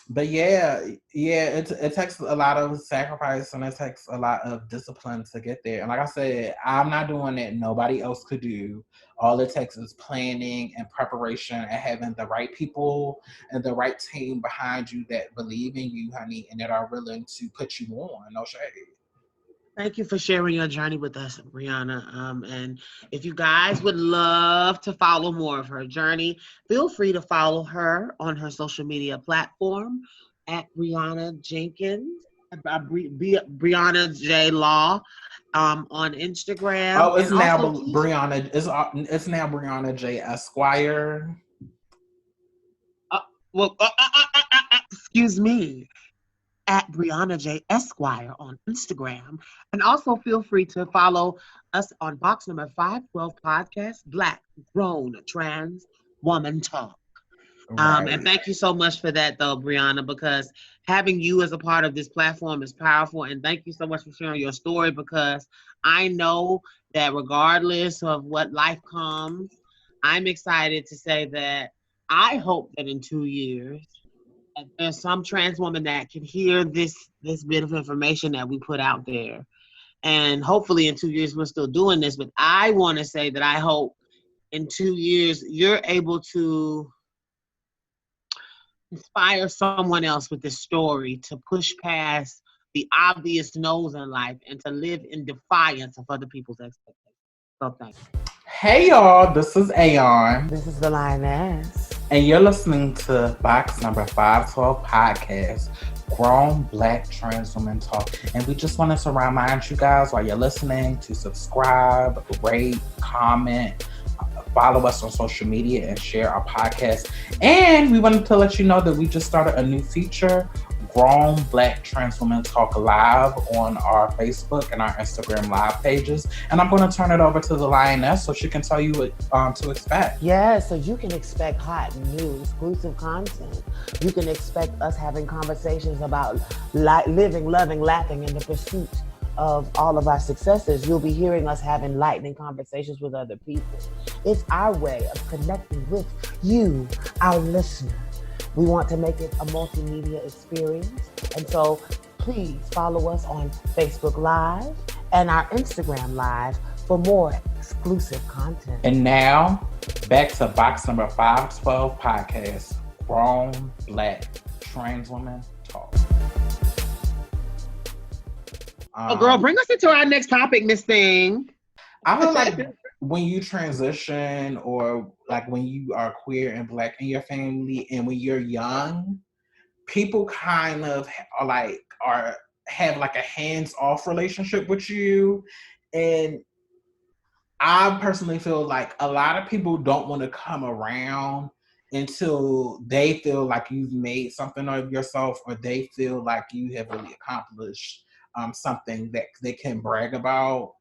But yeah, it takes a lot of sacrifice and it takes a lot of discipline to get there. And like I said, I'm not doing it. Nobody else could do. All it takes is planning and preparation and having the right people and the right team behind you that believe in you, honey, and that are willing to put you on. No shade. Thank you for sharing your journey with us, Brianna. And if you guys would love to follow more of her journey, feel free to follow her on her social media platform at Brianna Jenkins, Brianna J Law, on Instagram, Oh, it's and now also please. Brianna. It's now Brianna J Esquire. Uh, well, excuse me. At Brianna J. Esquire on Instagram. And also feel free to follow us on box number 512 podcast, Black Grown Trans Woman Talk. And Right. thank you so much for that, though, Brianna, because having you as a part of this platform is powerful. And thank you so much for sharing your story because I know that regardless of what life comes, I'm excited to say that I hope that in 2 years, and there's some trans woman that can hear this bit of information that we put out there. And hopefully in 2 years we're still doing this. But I want to say that I hope in 2 years you're able to inspire someone else with this story to push past the obvious no's in life and to live in defiance of other people's expectations. So thank you. Hey y'all, this is Aeon. This is the Lioness. And you're listening to box number 512 podcast, Grown Black Trans Women Talk. And we just wanted to remind you guys while you're listening to subscribe, rate, comment, follow us on social media, and share our podcast. And we wanted to let you know that we just started a new feature, Grown Black Trans Women Talk Live on our Facebook and our Instagram live pages. And I'm going to turn it over to the Lioness so she can tell you what to expect. Yeah, so you can expect hot, new, exclusive content. You can expect us having conversations about living, loving, laughing in the pursuit of all of our successes. You'll be hearing us have enlightening conversations with other people. It's our way of connecting with you, our listener. We want to make it a multimedia experience. And so please follow us on Facebook Live and our Instagram Live for more exclusive content. And now, back to box number 512 podcast, Grown Black Trans Women Talk. Girl, bring us into our next topic, Miss Thing. I feel like when you transition or like when you are queer and Black in your family and when you're young, people kind of have like a hands-off relationship with you. And I personally feel like a lot of people don't want to come around until they feel like you've made something of yourself or they feel like you have really accomplished something that they can brag about.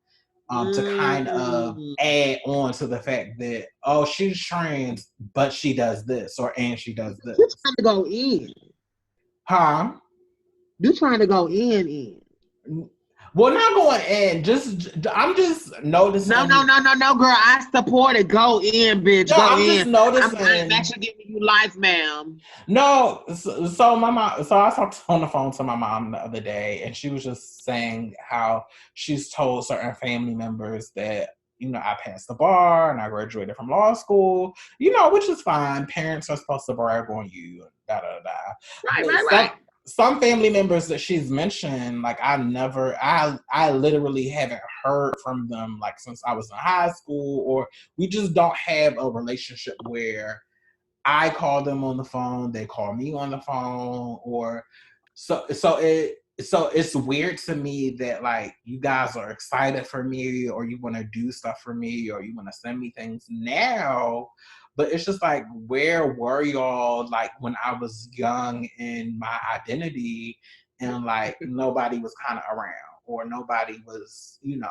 To kind of add on to the fact that, oh, she's trans, but she does this, and she does this. You're trying to go in. Huh? You're trying to go in. Well, not going in. I'm just noticing. No, girl. I support it. Go in, bitch. No, go I'm in. just noticing. I'm actually giving you life, ma'am. No, so my mom. So I talked on the phone to my mom the other day, and she was just saying how she's told certain family members that, you know, I passed the bar and I graduated from law school. You know, which is fine. Parents are supposed to brag on you. Da da da. Right. Some family members that she's mentioned, like I literally haven't heard from them like since I was in high school, or we just don't have a relationship where I call them on the phone, they call me on the phone, or so it's weird to me that like you guys are excited for me or you want to do stuff for me or you want to send me things now. But it's just like, where were y'all like when I was young in my identity and like nobody was kind of around or nobody was, you know,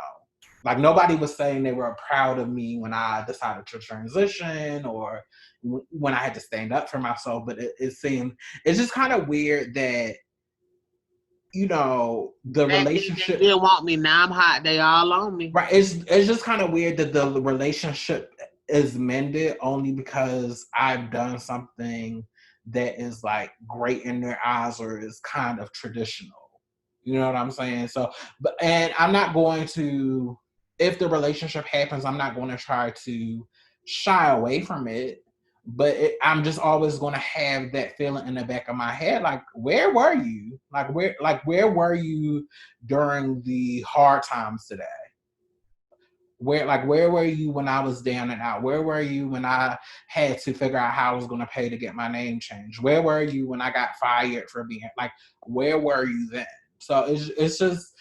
like nobody was saying they were proud of me when I decided to transition or when I had to stand up for myself. But it seemed, it's just kind of weird that, you know, the relationship. They didn't want me. Now I'm hot. They all on me. Right. It's just kind of weird that the relationship is mended only because I've done something that is like great in their eyes or is kind of traditional. You know what I'm saying? So, and I'm not going to, if the relationship happens, I'm not going to try to shy away from it. But I'm just always going to have that feeling in the back of my head, like, where were you? Where were you during the hard times today? Where were you when I was down and out? Where were you when I had to figure out how I was going to pay to get my name changed? Where were you when I got fired for being like? Where were you then? So it's just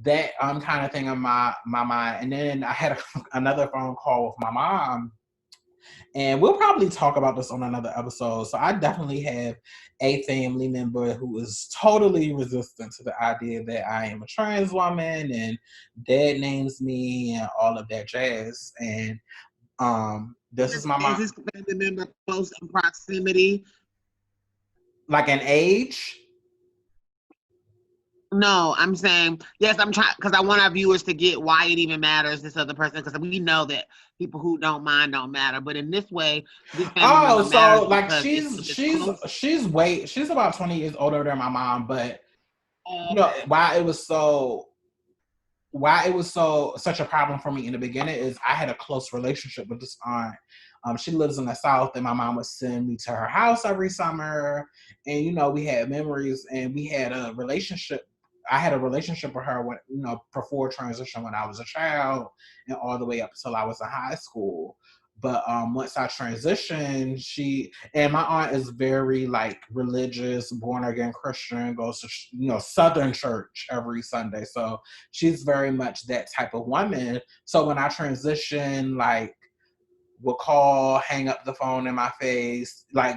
that kind of thing in my mind. And then I had another phone call with my mom. And we'll probably talk about this on another episode. So I definitely have a family member who is totally resistant to the idea that I am a trans woman and dad names me and all of that jazz. And this is my mom. Is this family member close in proximity? Like an age? No, I'm saying, yes, I'm trying, because I want our viewers to get why it even matters, this other person, because we know that people who don't mind don't matter. But in this way, this family so like she's about 20 years older than my mom, but you know, why it was such a problem for me in the beginning is I had a close relationship with this aunt. She lives in the South, and my mom would send me to her house every summer, and you know, we had memories, and we had a relationship. I had a relationship with her when, you know, before transition when I was a child and all the way up until I was in high school. But once I transitioned, my aunt is very like religious, born again Christian, goes to, you know, Southern church every Sunday. So she's very much that type of woman. So when I transitioned, like, will call, hang up the phone in my face, like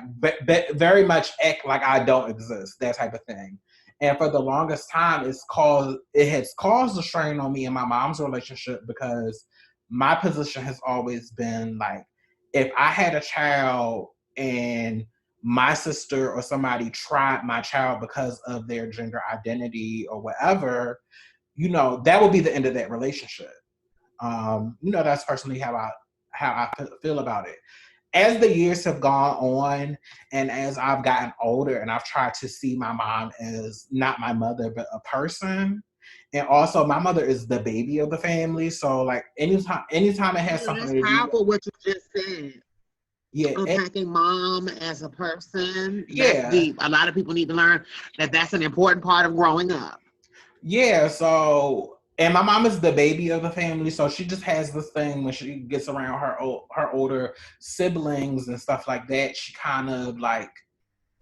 very much act like I don't exist, that type of thing. And for the longest time, it has caused a strain on me and my mom's relationship because my position has always been like, if I had a child and my sister or somebody tried my child because of their gender identity or whatever, that would be the end of that relationship. That's personally how I feel about it. As the years have gone on, and as I've gotten older, and I've tried to see my mom as not my mother but a person, and also my mother is the baby of the family. So like anytime it has something That's to do, powerful what you just said. yeah, Unpacking mom as a person, that's yeah, deep. A lot of people need to learn that that's an important part of growing up. yeah. So, and my mom is the baby of the family, so she just has this thing when she gets around her older siblings and stuff like that. She kind of like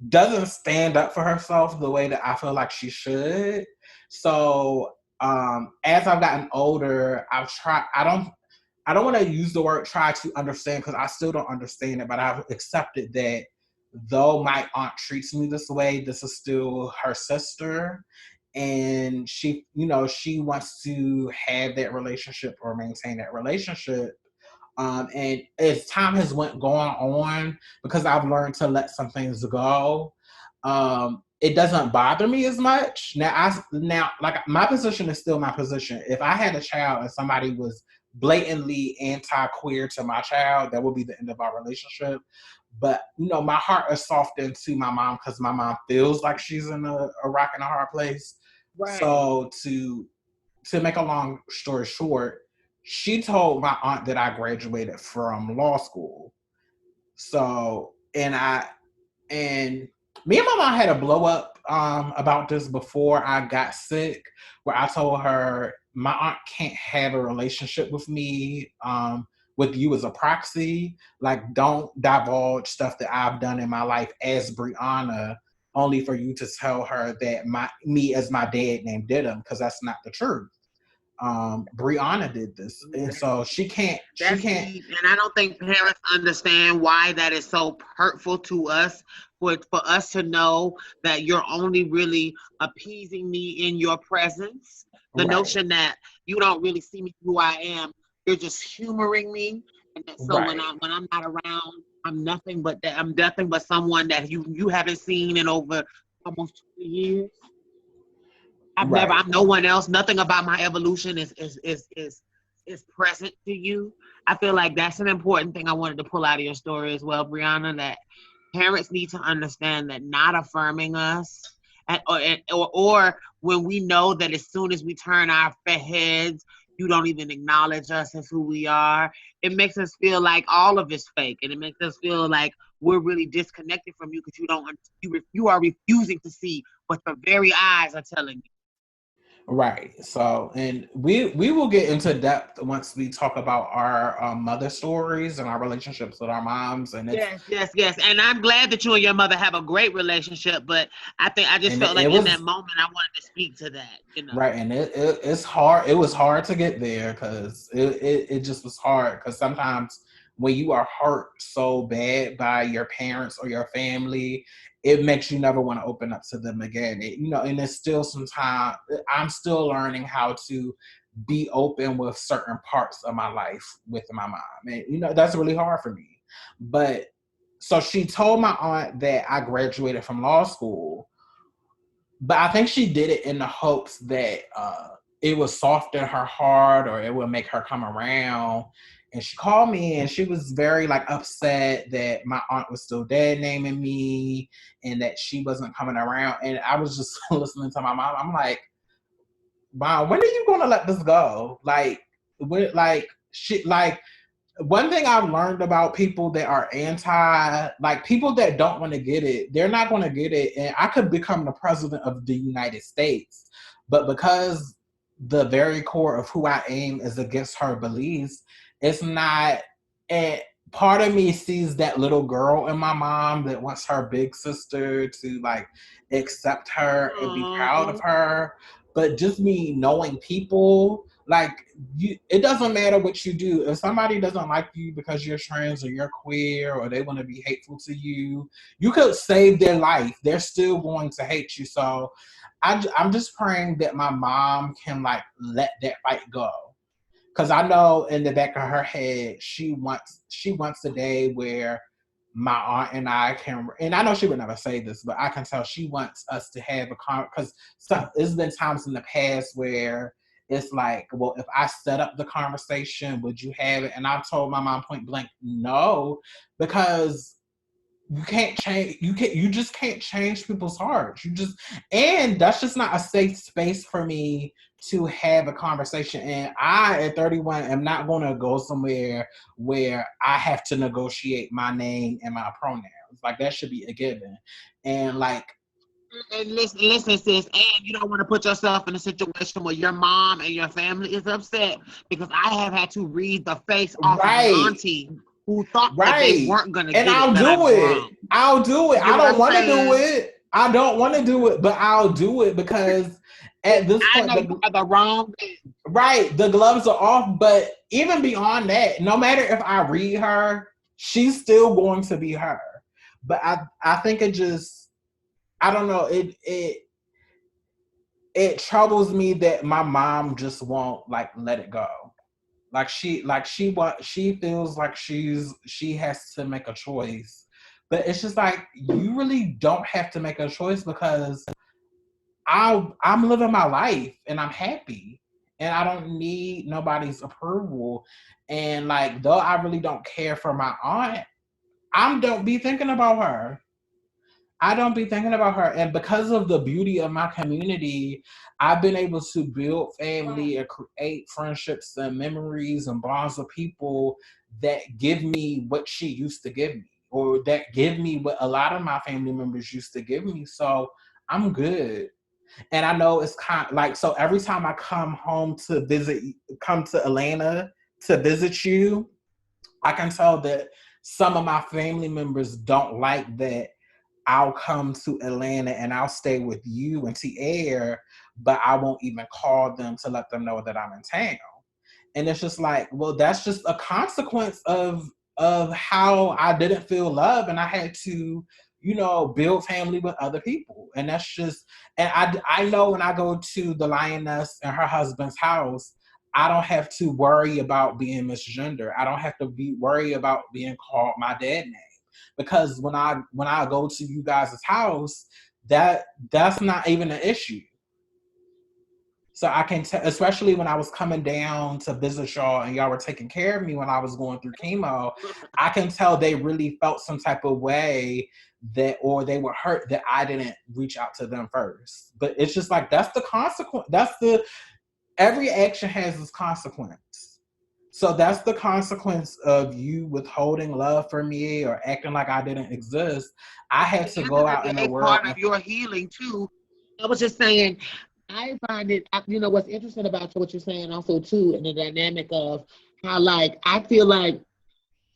doesn't stand up for herself the way that I feel like she should. So as I've gotten older, I've tried. I don't want to use the word try to understand because I still don't understand it, but I've accepted that though my aunt treats me this way, this is still her sister. And she wants to have that relationship or maintain that relationship. And as time has went going on, because I've learned to let some things go, it doesn't bother me as much. Now like my position is still my position. If I had a child and somebody was blatantly anti-queer to my child, that would be the end of our relationship. But my heart is softened to my mom because my mom feels like she's in a rock and a hard place. Right. So to make a long story short, she told my aunt that I graduated from law school. So, and me and my mom had a blow up about this before I got sick, where I told her my aunt can't have a relationship with me, with you as a proxy. Like, don't divulge stuff that I've done in my life as Brianna, only for you to tell her that me as my dad name did them, because that's not the truth. Brianna did this, and so she That's can't. deep, and I don't think parents understand why that is so hurtful to us. For us to know that you're only really appeasing me in your presence, the Right, notion that you don't really see me who I am, you're just humoring me, and that, so right, when I'm not around, I'm nothing but someone that you haven't seen in over almost 2 years. right. I'm no one else. Nothing about my evolution is present to you. I feel like that's an important thing I wanted to pull out of your story as well, Brianna, that parents need to understand that not affirming us or when we know that as soon as we turn our heads, you don't even acknowledge us as who we are. It makes us feel like all of it's fake, and it makes us feel like we're really disconnected from you because you are refusing to see what the very eyes are telling you. Right. So, and we will get into depth once we talk about our mother stories and our relationships with our moms, and it's Yes, yes, yes. And I'm glad that you and your mother have a great relationship, but I just and felt it like in that was moment I wanted to speak to that. right, and it's hard. It was hard to get there because it just was hard because sometimes when you are hurt so bad by your parents or your family, it makes you never want to open up to them again. And it's still some time. I'm still learning how to be open with certain parts of my life with my mom, and that's really hard for me. But so she told my aunt that I graduated from law school, but I think she did it in the hopes that it would soften her heart or it would make her come around. And she called me and she was very like upset that my aunt was still dead naming me and that she wasn't coming around. And I was just listening to my mom. I'm like, Mom, when are you gonna let this go? Like she like one thing I've learned about people that are like people that don't want to get it, they're not going to get it. And I could become the president of the United States, but because the very core of who I am is against her beliefs, it's not. And part of me sees that little girl in my mom that wants her big sister to like accept her and be proud of Oh, her. But just me knowing people, Like it doesn't matter what you do. If somebody doesn't like you because you're trans or you're queer or they want to be hateful to you, you could save their life. They're still going to hate you. So I'm just praying that my mom can like let that fight go. Cause I know in the back of her head, she wants a day where my aunt and I can, and I know she would never say this, but I can tell she wants us to have a because there's been times in the past where it's like, well, if I set up the conversation, would you have it? And I told my mom point blank, no, because you just can't change people's hearts. And that's just not a safe space for me to have a conversation. And I at 31 am not going to go somewhere where I have to negotiate my name and my pronouns. Like that should be a given. And like, And listen, sis, and you don't want to put yourself in a situation where your mom and your family is upset, because I have had to read the face off of an right, auntie who thought that they right. weren't going to And get it, I'll that I'm do it. grown. I'll do it. You get I what don't I'm want to do saying? it. I don't want to do it, but I'll do it because at this I point, know you are the wrong thing. right, the gloves are off. But even beyond that, no matter if I read her, she's still going to be her. But I think it just, I don't know, it troubles me that my mom just won't like let it go. She feels like she has to make a choice. But it's just like you really don't have to make a choice because I'm living my life and I'm happy and I don't need nobody's approval. And like though I really don't care for my aunt, I don't be thinking about her. I don't be thinking about her. And because of the beauty of my community, I've been able to build family and create friendships and memories and bonds with people that give me what she used to give me, or that give me what a lot of my family members used to give me. So I'm good. And I know it's kind of like, so every time I come to Atlanta to visit you, I can tell that some of my family members don't like that I'll come to Atlanta and I'll stay with you and T Air, but I won't even call them to let them know that I'm in town. And it's just like, well, that's just a consequence of how I didn't feel love and I had to, build family with other people. And that's just, and I know when I go to the Lioness and her husband's house, I don't have to worry about being misgender. I don't have to be worry about being called my dad name. Because when I go to you guys' house, that's not even an issue. So I can tell, especially when I was coming down to visit y'all and y'all were taking care of me when I was going through chemo, I can tell they really felt some type of way that, or they were hurt that I didn't reach out to them first. But it's just like, that's the consequence. Every action has its consequence. So that's the consequence of you withholding love from me or acting like I didn't exist. I At had the to end of go the out in the day, world part and of your healing too. I was just saying, I find it, what's interesting about what you're saying also too, in the dynamic of how, like, I feel like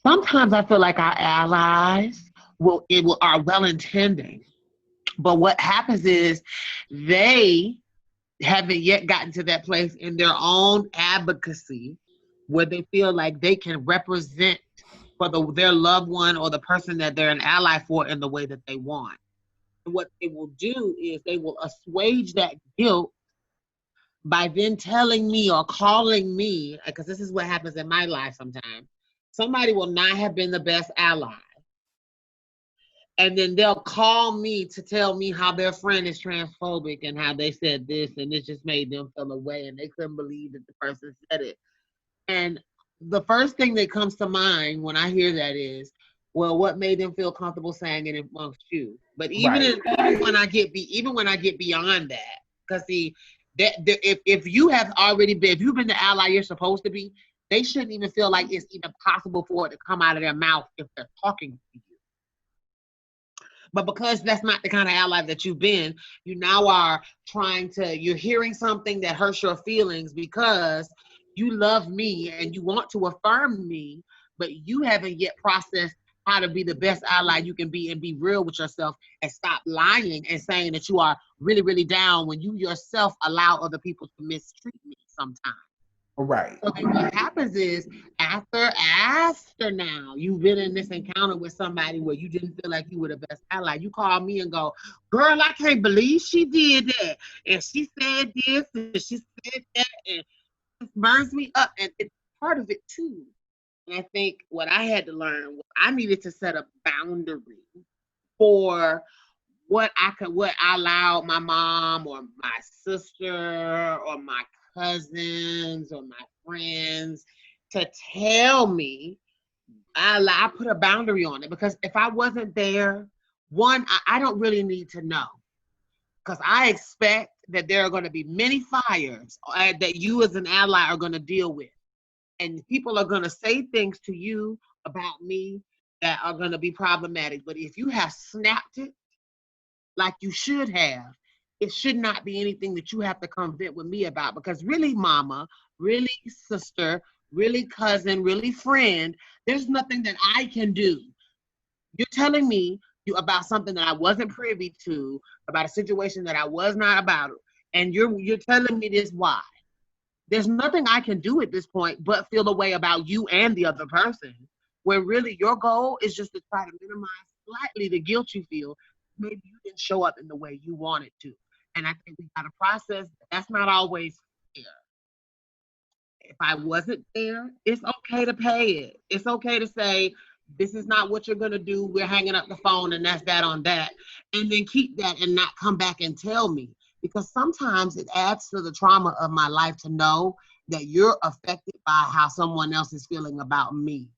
sometimes I feel like our allies are well intending, but what happens is they haven't yet gotten to that place in their own advocacy where they feel like they can represent for their loved one or the person that they're an ally for in the way that they want. And what they will do is they will assuage that guilt by then telling me or calling me, because this is what happens in my life sometimes. Somebody will not have been the best ally. And then they'll call me to tell me how their friend is transphobic and how they said this and it just made them feel away and they couldn't believe that the person said it. And the first thing that comes to mind when I hear that is, well, what made them feel comfortable saying it amongst you? But right. even when I get beyond that, because see, if you have already been, if you've been the ally you're supposed to be, they shouldn't even feel like it's even possible for it to come out of their mouth if they're talking to you. But because that's not the kind of ally that you've been, you now are you're hearing something that hurts your feelings because you love me and you want to affirm me, but you haven't yet processed how to be the best ally you can be and be real with yourself and stop lying and saying that you are really, really down when you yourself allow other people to mistreat me sometimes. Right. So then what happens is after now you've been in this encounter with somebody where you didn't feel like you were the best ally, you call me and go, girl, I can't believe she did that. And she said this and she said that and it burns me up. And it's part of it too. And I think what I had to learn was I needed to set a boundary for what I allowed my mom or my sister or my cousins or my friends to tell me. I put a boundary on it because if I wasn't there, one, I don't really need to know because I expect that there are going to be many fires that you as an ally are going to deal with. And people are going to say things to you about me that are going to be problematic. But if you have snapped it like you should have, it should not be anything that you have to come vent with me about because really, mama, really, sister, really, cousin, really, friend, there's nothing that I can do. You're telling me about something that I wasn't privy to, about a situation that I was not about, and you're telling me this why. There's nothing I can do at this point but feel a way about you and the other person. When really your goal is just to try to minimize slightly the guilt you feel. Maybe you didn't show up in the way you wanted to. And I think we got to process that's not always fair. If I wasn't there, it's okay to pay it. It's okay to say, this is not what you're going to do. We're hanging up the phone and that's that on that. And then keep that and not come back and tell me. Because sometimes it adds to the trauma of my life to know that you're affected by how someone else is feeling about me.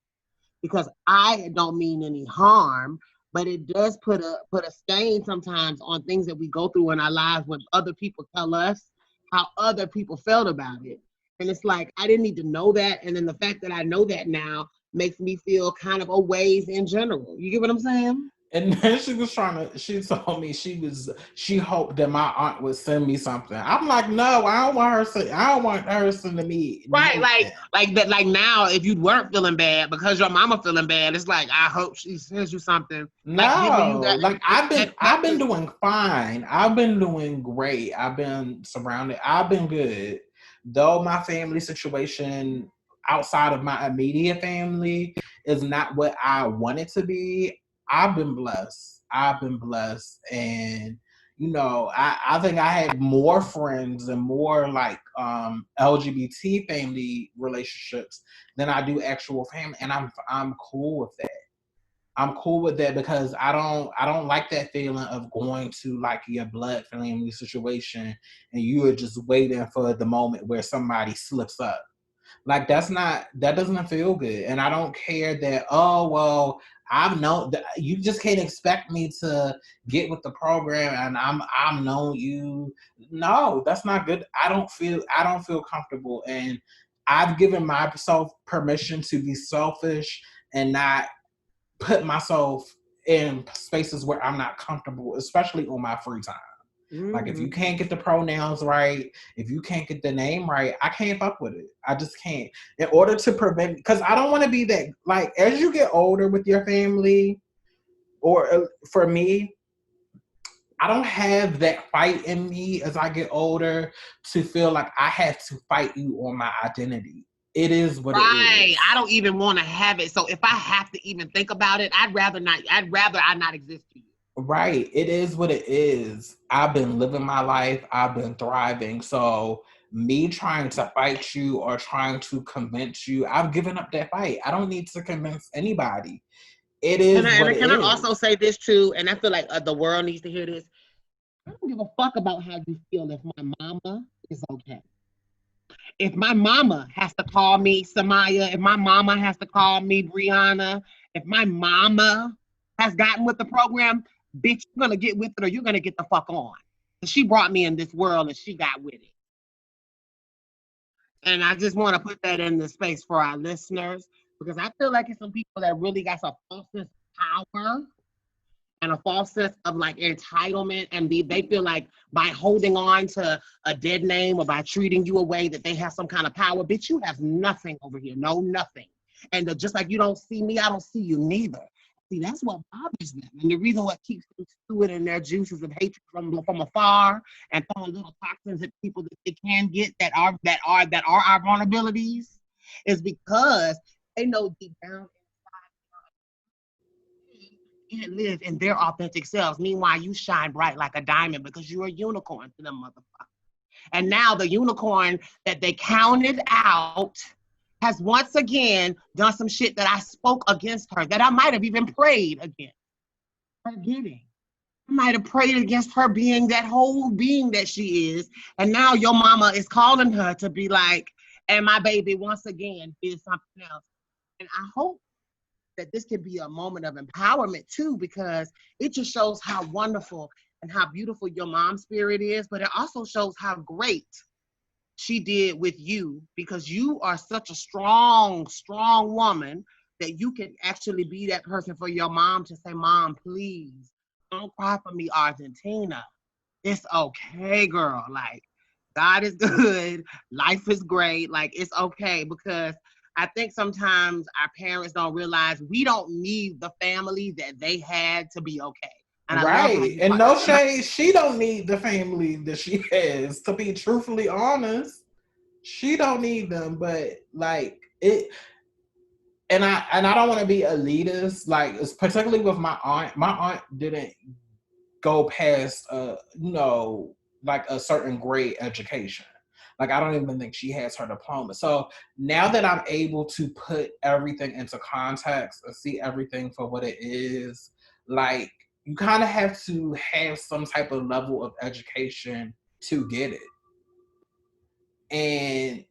Because I don't mean any harm, but it does put a stain sometimes on things that we go through in our lives when other people tell us how other people felt about it. And it's like, I didn't need to know that. And then the fact that I know that now makes me feel kind of a ways in general. You get what I'm saying? And then she told me she hoped that my aunt would send me something. I'm like, no, I don't want her sending me Right, nothing. like that. Like now, if you weren't feeling bad because your mama feeling bad, it's like I hope she sends you something. Like giving you No, that like that I've been doing fine. I've been doing great. I've been surrounded. I've been good. Though my family situation outside of my immediate family is not what I want it to be, I've been blessed. I've been blessed. And I think I had more friends and more like LGBT family relationships than I do actual family. And I'm cool with that. I'm cool with that because I don't like that feeling of going to like your blood family situation and you are just waiting for the moment where somebody slips up. Like that doesn't feel good. And I don't care that, oh well, I've known that you just can't expect me to get with the program and I'm known you. No, that's not good. I don't feel comfortable, and I've given myself permission to be selfish and not put myself in spaces where I'm not comfortable, especially on my free time. Like if you Mm-hmm. can't get the pronouns right, if you can't get the name right, I can't fuck with it. I just can't. In order to prevent, because I don't want to be that. Like as you get older with your family, or for me, I don't have that fight in me as I get older to feel like I have to fight you on my identity. It is what it Right. I is. don't even want to have it. So if I have to even think about it, I'd rather not. I'd rather I not exist to you. Right. It is what it is. I've been living my life. I've been thriving. So me trying to fight you or trying to convince you, I've given up that fight. I don't need to convince anybody. It And is I, and what I it can I also is. say this too, and I feel like the world needs to hear this. I don't give a fuck about how you feel if my mama is okay. If my mama has to call me Samaya, if my mama has to call me Brianna, if my mama has gotten with the program, bitch, you're gonna get with it or you're gonna get the fuck on. She brought me in this world and she got with it. And I just want to put that in the space for our listeners because I feel like it's some people that really got some false sense of power and a false sense of like entitlement, and they feel like by holding on to a dead name or by treating you a way that they have some kind of power. Bitch, you have nothing over here. No, nothing. And just like you don't see me, I don't see you neither. See, that's what bothers them. And the reason what keeps them stewing in their juices of hatred from afar and throwing little toxins at people that they can get that are our vulnerabilities is because they know deep down can't live in their authentic selves. Meanwhile, you shine bright like a diamond because you're a unicorn to them motherfuckers. And now the unicorn that they counted out has once again done some shit that I spoke against her, that I might have even prayed against her getting. I might have prayed against her being that whole being that she is. And now your mama is calling her to be like, and my baby once again is something else. And I hope that this can be a moment of empowerment too, because it just shows how wonderful and how beautiful your mom's spirit is, but it also shows how great she did with you, because you are such a strong, strong woman that you can actually be that person for your mom to say, Mom, please don't cry for me, Argentina. It's okay, girl. Like, God is good. Life is great. Like, it's okay, because I think sometimes our parents don't realize we don't need the family that they had to be okay. And I love how Right. you And talk. no shade, she don't need the family that she has. To be truthfully honest, she don't need them. But like it, and I don't want to be elitist. Like, it's particularly with my aunt. My aunt didn't go past like a certain grade education. Like, I don't even think she has her diploma. So now that I'm able to put everything into context and see everything for what it is, like, you kind of have to have some type of level of education to get it. And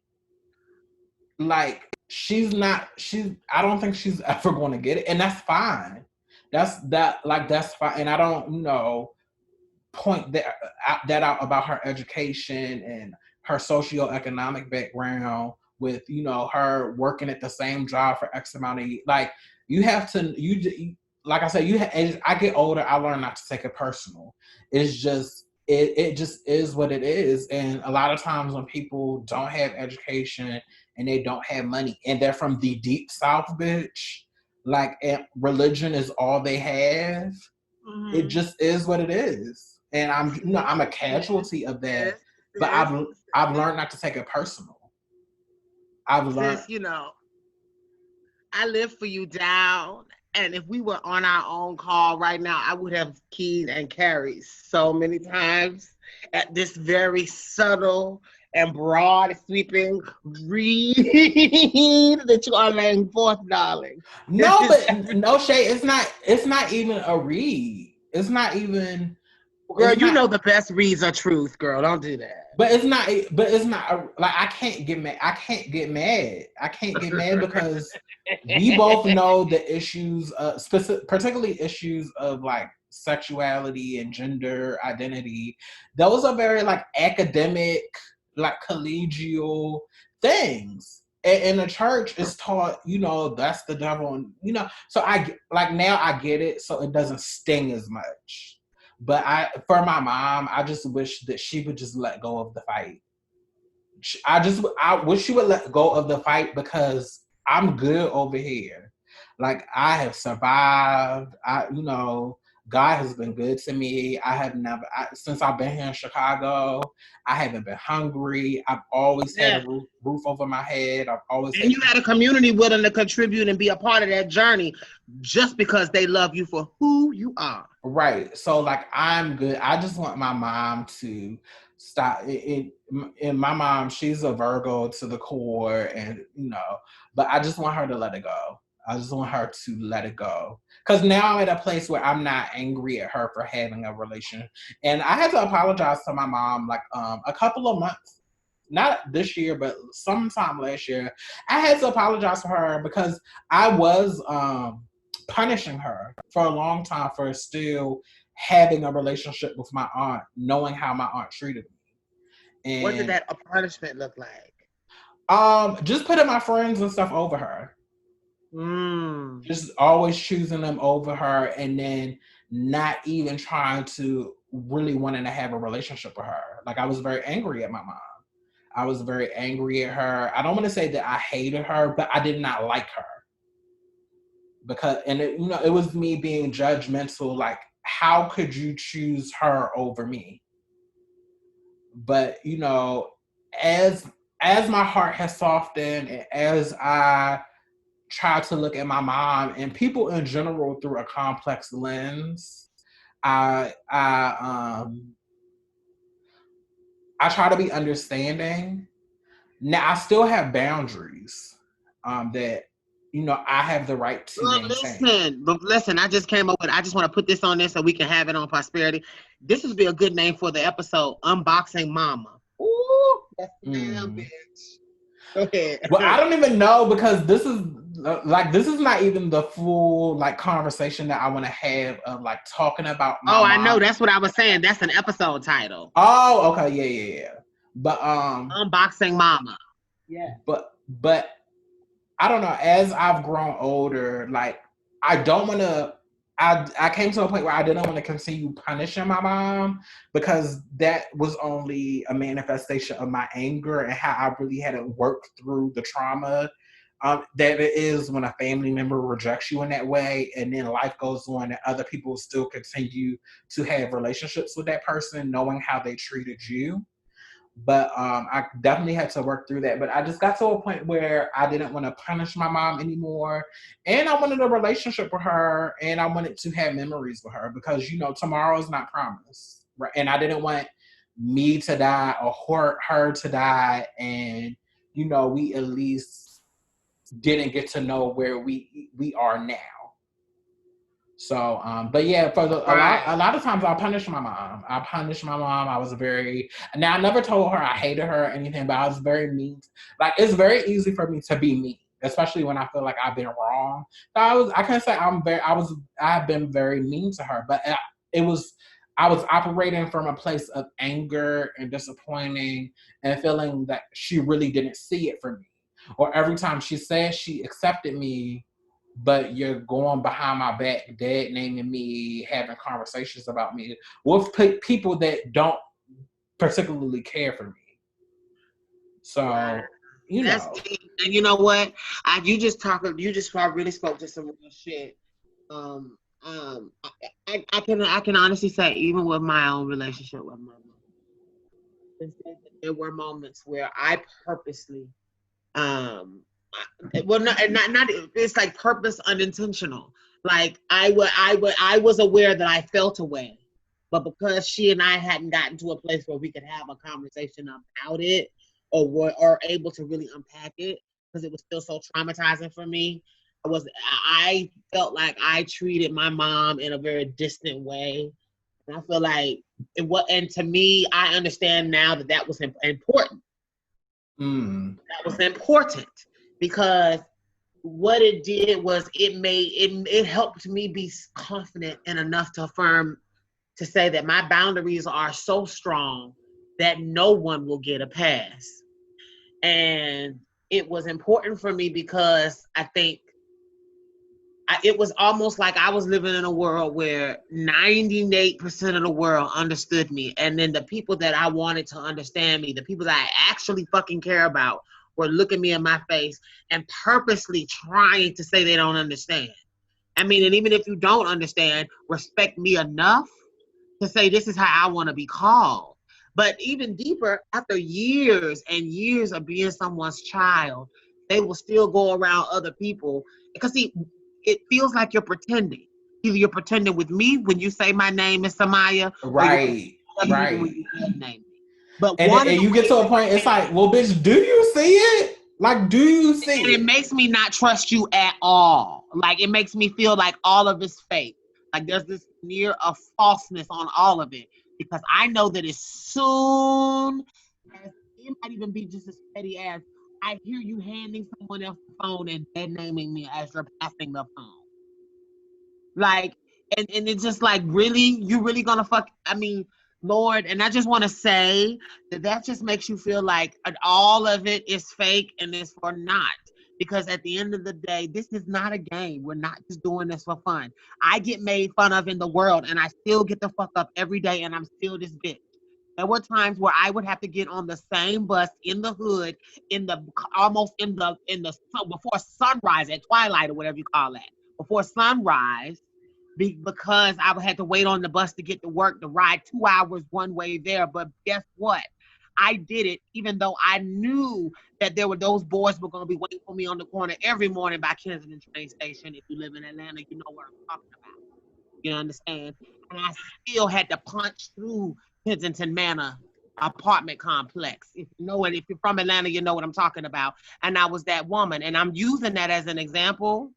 like, I don't think she's ever going to get it. And that's fine. That's fine. And I don't, point that out about her education and her socioeconomic background with her working at the same job for X amount of years. Like, you have to like I said, as I get older, I learn not to take it personal. It's just it just is what it is. And a lot of times when people don't have education and they don't have money and they're from the deep south, bitch, like, and religion is all they have, it Mm-hmm. just is what it is. And I'm a casualty of that. But I've learned not to take it personal. I've learned. Sis, I live for you down. And if we were on our own call right now, I would have keyed and carried so many times at this very subtle and broad sweeping read that you are laying forth, darling. No, but no shade. It's not even a read. It's not even. Girl, It's you not. know the best reads are truth, girl. Don't do that. But it's not. But it's not like, I can't get mad. I can't get mad. I can't get mad because we both know the issues, particularly issues of like sexuality and gender identity. Those are very like academic, like collegial things. And the church is taught, that's the devil, and So now I get it, so it doesn't sting as much. But for my mom, I just wish that she would just let go of the fight. I wish she would let go of the fight because I'm good over here. Like, I have survived. God has been good to me. I have never, since I've been here in Chicago, I haven't been hungry. I've always had Yeah. a roof over my head. I've always And had you had a community willing to contribute and be a part of that journey just because they love you for who you are. right. So like, I'm good. I just want my mom to stop it. And my mom, she's a Virgo to the core, and but I just want her to let it go. I just want her to let it go. Because now I'm at a place where I'm not angry at her for having a relation. And I had to apologize to my mom like a couple of months, not this year, but sometime last year. I had to apologize to her because I was punishing her for a long time for still having a relationship with my aunt, knowing how my aunt treated me. What did And that punishment look like? just putting my friends and stuff over her. Mm. Just always choosing them over her, and then not even trying to really wanting to have a relationship with her. Like, I was very angry at my mom. I was very angry at her. I don't want to say that I hated her, but I did not like her. because and it, it was me being judgmental, like how could you choose her over me? But as as my heart has softened and as I try to look at my mom and people in general through a complex lens, I I try to be understanding. Now I still have boundaries that I have the right to Well, maintain. listen, I just came up with, I just want to put this on there so we can have it on prosperity. This would be a good name for the episode, Unboxing Mama. Ooh, that's the damn Mm. bitch. Go ahead. Well, I don't even know because this is not even the full like conversation that I want to have of like talking about my Oh, I know. mom. That's what I was saying. That's an episode title. Oh, okay, yeah. But Unboxing Mama. Yeah. but I don't know. As I've grown older, like I don't want to. I came to a point where I didn't want to continue punishing my mom because that was only a manifestation of my anger and how I really had to work through the trauma that it is when a family member rejects you in that way, and then life goes on and other people still continue to have relationships with that person, knowing how they treated you. But I definitely had to work through that. But I just got to a point where I didn't want to punish my mom anymore, and I wanted a relationship with her, and I wanted to have memories with her because tomorrow's not promised, right? And I didn't want me to die or her to die, and we at least didn't get to know where we are now. So, but yeah, for a Right. lot of times I punished my mom. I punished my mom. I was very now. I never told her I hated her or anything, but I was very mean. Like it's very easy for me to be mean, especially when I feel like I've been wrong. So I can't say I've been very mean to her, but it was I was operating from a place of anger and disappointing and feeling that she really didn't see it for me. Or every time she said she accepted me, but you're going behind my back, dead naming me, having conversations about me with people that don't particularly care for me. Right. So, you That's know, deep. And you know what? You just really spoke to some real shit. Um, I can honestly say, even with my own relationship with my mom, there were moments where I purposely, um, well, not, it's like purpose unintentional. Like I was aware that I felt away, but because she and I hadn't gotten to a place where we could have a conversation about it, or able to really unpack it, because it was still so traumatizing for me. I felt like I treated my mom in a very distant way, and I feel like and to me, I understand now that that was important. mm, That was important because what it did was it helped me be confident and enough to affirm, to say that my boundaries are so strong that no one will get a pass. And it was important for me because I think it was almost like I was living in a world where 98% of the world understood me. And then the people that I wanted to understand me, the people that I actually fucking care about, were looking me in my face and purposely trying to say they don't understand. I mean, and even if you don't understand, respect me enough to say this is how I want to be called. But even deeper, after years and years of being someone's child, they will still go around other people. Because see, it feels like you're pretending. Either you're pretending with me when you say my name is Samaya, or you're pretending right, with other people when right. you name me. But And one of and the you get ways to a that point, you it's can, like, well, bitch, do you see it? Like, do you see and it it? makes me not trust you at all. Like it makes me feel like all of it's fake. Like there's this near of falseness on all of it, because I know that as soon as it might even be just as petty as I hear you handing someone else the phone and dead naming me as you're passing the phone. Like, and it's just like, really, you really gonna fuck? I mean, Lord, and I just want to say that that just makes you feel like all of it is fake and it's for not. Because at the end of the day, this is not a game. We're not just doing this for fun. I get made fun of in the world, and I still get the fuck up every day, and I'm still this bitch. There were times where I would have to get on the same bus in the hood, in the almost in the so before sunrise at twilight or whatever you call that, before sunrise because I had to wait on the bus to get to work to ride 2 hours one way there. But guess what? I did it even though I knew that there were those boys were going to be waiting for me on the corner every morning by Kensington train station. If you live in Atlanta, you know what I'm talking about. You understand? And I still had to punch through Kensington Manor apartment complex. If you know it, if you're from Atlanta, you know what I'm talking about. And I was that woman. And I'm using that as an example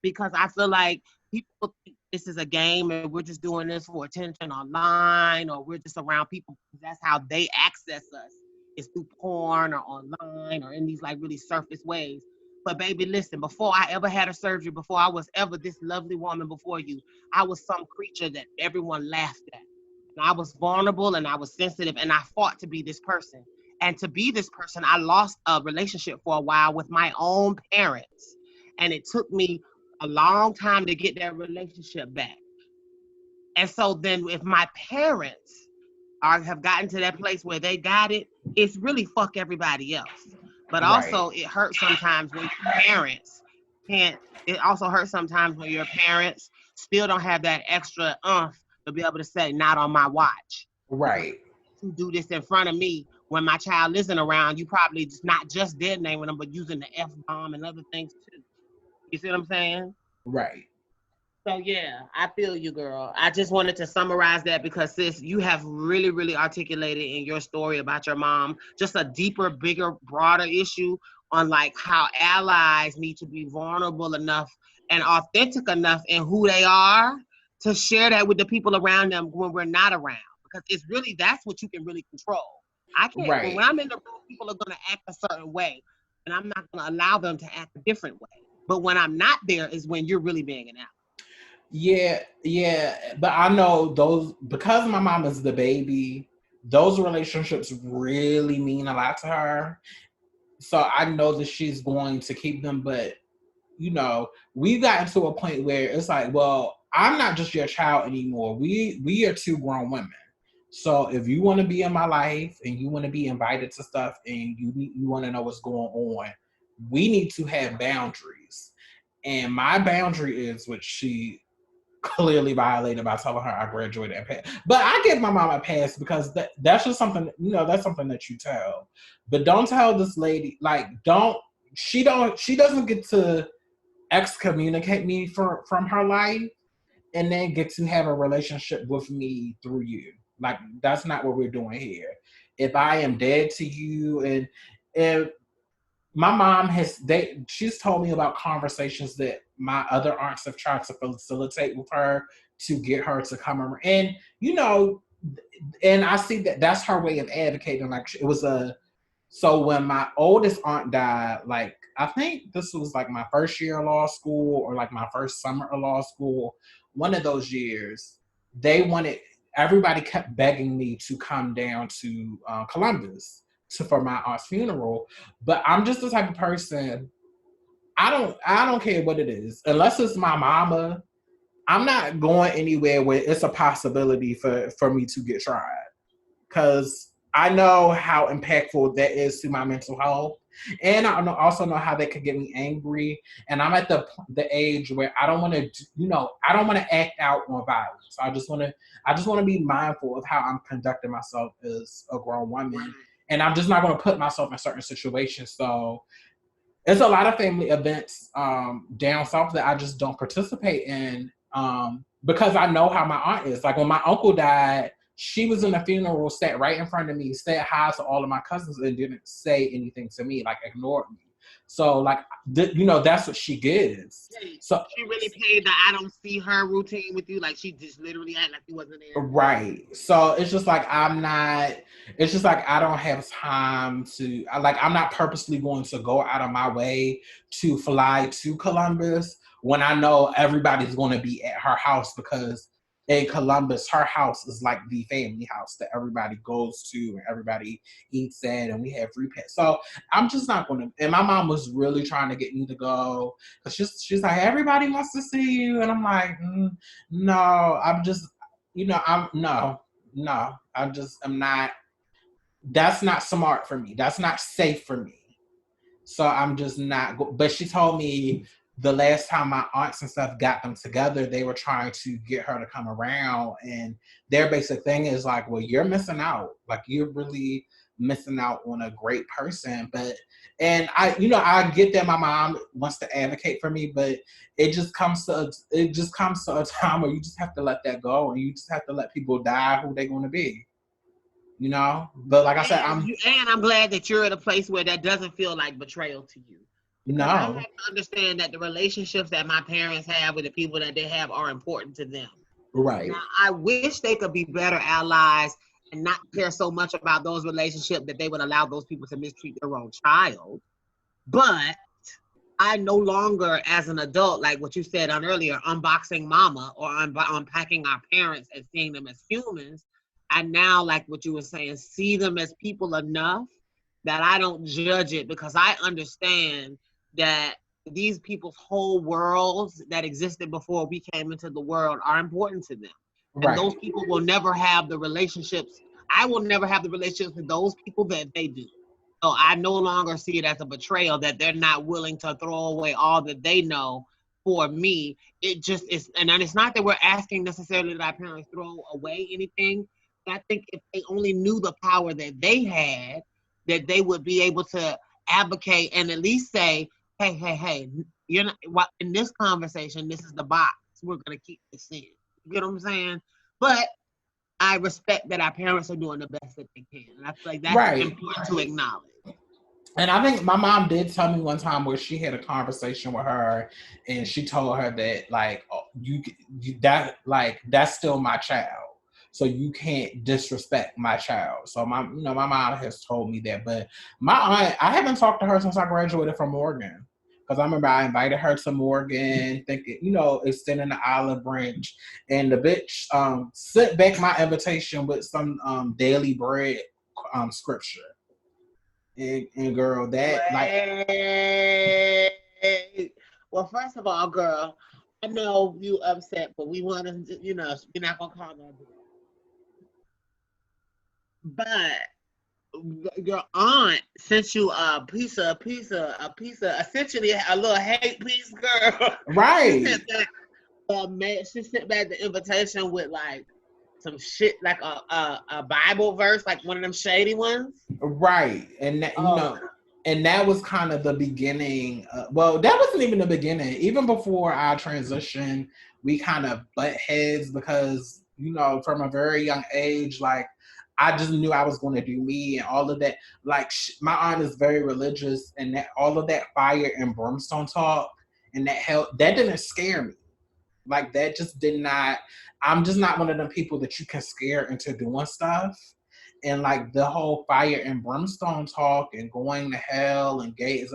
because I feel like people think this is a game and we're just doing this for attention online or we're just around people because that's how they access us. It's through porn or online or in these like really surface ways. But baby, listen, before I ever had a surgery, before I was ever this lovely woman before you, I was some creature that everyone laughed at. And I was vulnerable and I was sensitive and I fought to be this person. And to be this person, I lost a relationship for a while with my own parents. And it took me a long time to get that relationship back. And so then if my parents have gotten to that place where they got it, it's really fuck everybody else. But Right. also it hurts sometimes when your parents can't, it also hurts sometimes when your parents still don't have that extra to be able to say, not on my watch. Because Right. you do this in front of me when my child isn't around, you probably just not just dead naming them, but using the F bomb and other things too. You see what I'm saying? Right. So yeah, I feel you, girl. I just wanted to summarize that because sis, you have really, really articulated in your story about your mom just a deeper, bigger, broader issue on like how allies need to be vulnerable enough and authentic enough in who they are to share that with the people around them when we're not around. Because it's really that's what you can really control. I can't when Right. I'm in the room, people are gonna act a certain way, and I'm not gonna allow them to act a different way. But when I'm not there is when you're really being an ally. Yeah, yeah. But I know those because my mom is the baby, those relationships really mean a lot to her. So I know that she's going to keep them, but we've gotten to a point where it's like, well, I'm not just your child anymore. We are two grown women. So if you want to be in my life and you want to be invited to stuff and you want to know what's going on, we need to have boundaries. And my boundary is which she clearly violated by telling her I graduated and passed. But I give my mom a pass because that's just something, that's something that you tell. But don't tell this lady, like, she doesn't get to excommunicate me from her life and then get to have a relationship with me through you. Like, that's not what we're doing here. If I am dead to you, and if my mom she's told me about conversations that my other aunts have tried to facilitate with her to get her to come around, and I see that that's her way of advocating. Like, it was a so when my oldest aunt died, like, I think this was like my first year of law school or like my first summer of law school, one of those years, everybody kept begging me to come down to Columbus for my aunt's funeral. But I'm just the type of person, I don't care what it is. Unless it's my mama, I'm not going anywhere where it's a possibility for me to get tried, because I know how impactful that is to my mental health, and also know how that could get me angry. And I'm at the age where I don't want to, I don't want to act out on violence. I just want to be mindful of how I'm conducting myself as a grown woman, Right. and I'm just not going to put myself in certain situations. So it's a lot of family events down south that I just don't participate in, because I know how my aunt is. Like, when my uncle died, she was in the funeral, sat right in front of me, said hi to all of my cousins, and didn't say anything to me, like ignored me. So, like, that's what she gives. Wait, So, she really played the I don't see her routine with you. Like she just literally acted like you wasn't there. right. So it's just like it's just like I don't have time I'm not purposely going to go out of my way to fly to Columbus when I know everybody's going to be at her house, because in Columbus, her house is like the family house that everybody goes to and everybody eats at, and we have free pets. So I'm just not going to. And my mom was really trying to get me to go, because she's like, everybody wants to see you, and I'm like, no, I'm just I'm no, I'm not. That's not smart for me. That's not safe for me. So I'm just not. But she told me the last time my aunts and stuff got them together, they were trying to get her to come around, and their basic thing is like, well, you're missing out. Like, you're really missing out on a great person. But and I get that my mom wants to advocate for me, but it just comes to a time where you just have to let that go, and you just have to let people die who they're going to be. But like I said, And I'm glad that you're at a place where that doesn't feel like betrayal to you. Because I have no, to understand that the relationships that my parents have with the people that they have are important to them. right, Now, I wish they could be better allies and not care so much about those relationships that they would allow those people to mistreat their own child. But I no longer, as an adult, like what you said on earlier, unboxing mama or unpacking our parents and seeing them as humans. I now, like what you were saying, see them as people enough that I don't judge it, because I understand that these people's whole worlds that existed before we came into the world are important to them. And right, those people will never have the relationships. I will never have the relationships with those people that they do. So I no longer see it as a betrayal that they're not willing to throw away all that they know for me. It just is, and it's not that we're asking necessarily that our parents throw away anything. But I think if they only knew the power that they had, that they would be able to advocate and at least say, hey, hey, hey, you're not in this conversation, this is the box. We're gonna keep this in. You get what I'm saying? But I respect that our parents are doing the best that they can. And I feel like that's right. important to acknowledge. And I think my mom did tell me one time where she had a conversation with her, and she told her that like, oh, you that like that's still my child, so you can't disrespect my child. So my mom has told me that, but my aunt, I haven't talked to her since I graduated from Morgan. Because I remember I invited her to Morgan, thinking, extending the olive branch, and the bitch sent back my invitation with some daily bread scripture. And girl, that like Wait. Well, first of all, girl, I know you upset, but we want to, you're not gonna call no. But your aunt sent you essentially a little hate piece, girl. She right, sent that. She sent back the invitation with like some shit, like a Bible verse, like one of them shady ones. right, and that, Oh, and that was kind of the beginning. Well, that wasn't even the beginning. Even before our transition, we kind of butt heads because from a very young age, like I just knew I was going to do me and all of that. Like my aunt is very religious, and that all of that fire and brimstone talk and that didn't scare me. Like that just did not. I'm just not one of them people that you can scare into doing stuff. And like the whole fire and brimstone talk and going to hell and gates,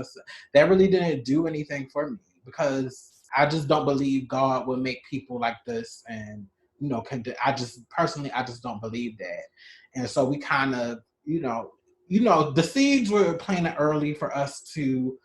that really didn't do anything for me because I just don't believe God would make people like this. And I just personally, I just don't believe that. And so we kind of, the seeds were planted early for us to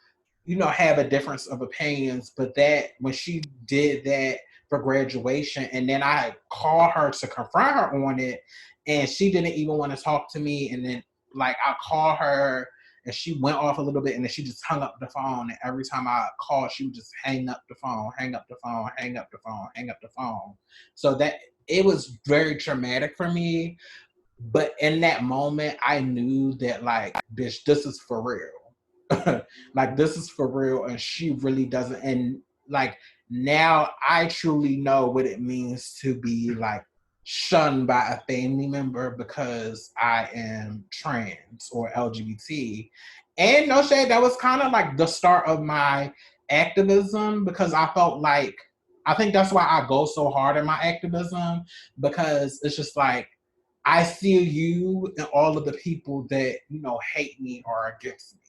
have a difference of opinions. But that when she did that for graduation, and then I called her to confront her on it, and she didn't even want to talk to me. And then like I called her, and she went off a little bit, and then she just hung up the phone. And every time I called, she would just hang up the phone, hang up the phone, hang up the phone, hang up the phone. So that it was very traumatic for me. But in that moment, I knew that like, bitch, this is for real. Like this is for real, and she really doesn't. And like now, I truly know what it means to be like shunned by a family member because I am trans or LGBT. And no shade, that was kind of like the start of my activism because I felt like I think that's why I go so hard in my activism because it's just like I see you and all of the people that hate me or against me.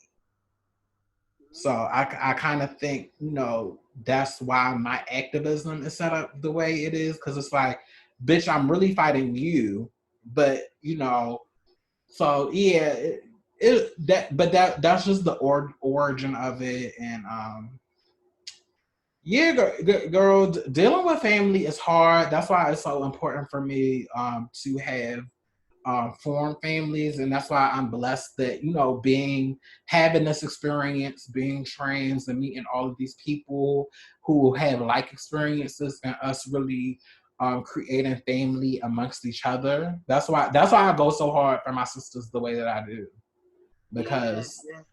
So I kind of think that's why my activism is set up the way it is because it's like, bitch, I'm really fighting you, but so yeah, that's just the origin of it, and yeah, girl, dealing with family is hard. That's why it's so important for me to have form families, and that's why I'm blessed that having this experience, being trans, and meeting all of these people who have like experiences, and us really creating family amongst each other. That's why I go so hard for my sisters the way that I do, Yes, because yes,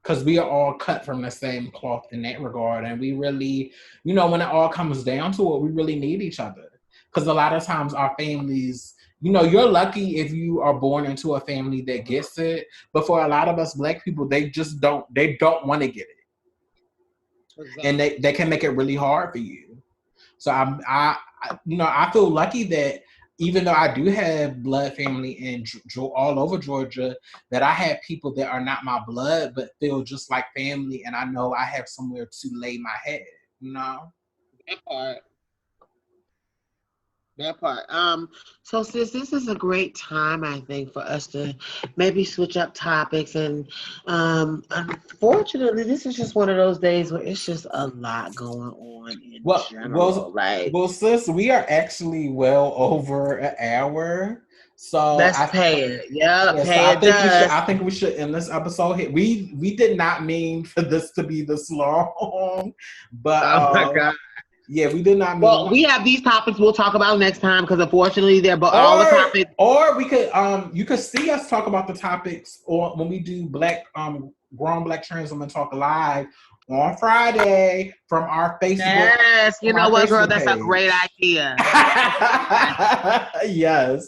yes. we are all cut from the same cloth in that regard, and we really, when it all comes down to it, we really need each other, because a lot of times our families, you're lucky if you are born into a family that gets it, but for a lot of us black people, they don't want to get it, and Exactly. they can make it really hard for you. So I feel lucky that even though I do have blood family in all over Georgia, that I have people that are not my blood but feel just like family, and I know I have somewhere to lay my head. You know. That part. That part. So sis, this is a great time, I think, for us to maybe switch up topics. And unfortunately, this is just one of those days where it's just a lot going on in Well, general. well, Like, well, sis, we are actually well over an hour, so let's pay it. Yep, yeah, so pay I it think we should. does. I think we should end this episode here. We did not mean for this to be this long, but Oh my God. yeah, we did not Well, mean. we have these topics we'll talk about next time because unfortunately they're but all the Or topics. or we could you could see us talk about the topics, or when we do black grown black trans women talk live on Friday Yes, you from know our what, girl? Facebook That's a great page. idea. Yes.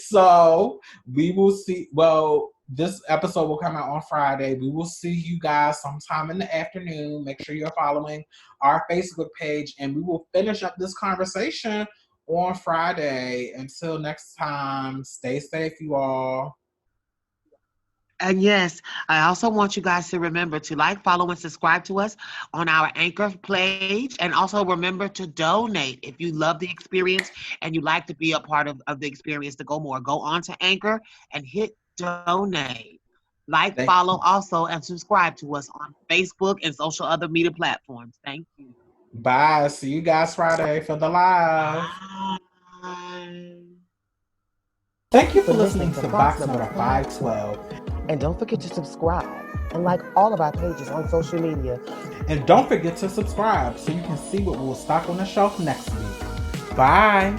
So we will see. Well, this episode will come out on Friday. We will see you guys sometime in the afternoon. Make sure you're following our Facebook page, and we will finish up this conversation on Friday. Until next time, stay safe, you all. And yes, I also want you guys to remember to like, follow, and subscribe to us on our Anchor page. And also remember to donate if you love the experience and you like to be a part of the experience to go more. Go on to Anchor and hit donate. Like, follow Thank also, and subscribe to us on Facebook and social other media platforms. Thank you. Bye. See you guys Friday for the live. Bye. Thank you for listening to box number 512. And don't forget to subscribe and like all of our pages on social media. And don't forget to subscribe so you can see what we'll stock on the shelf next week. Bye.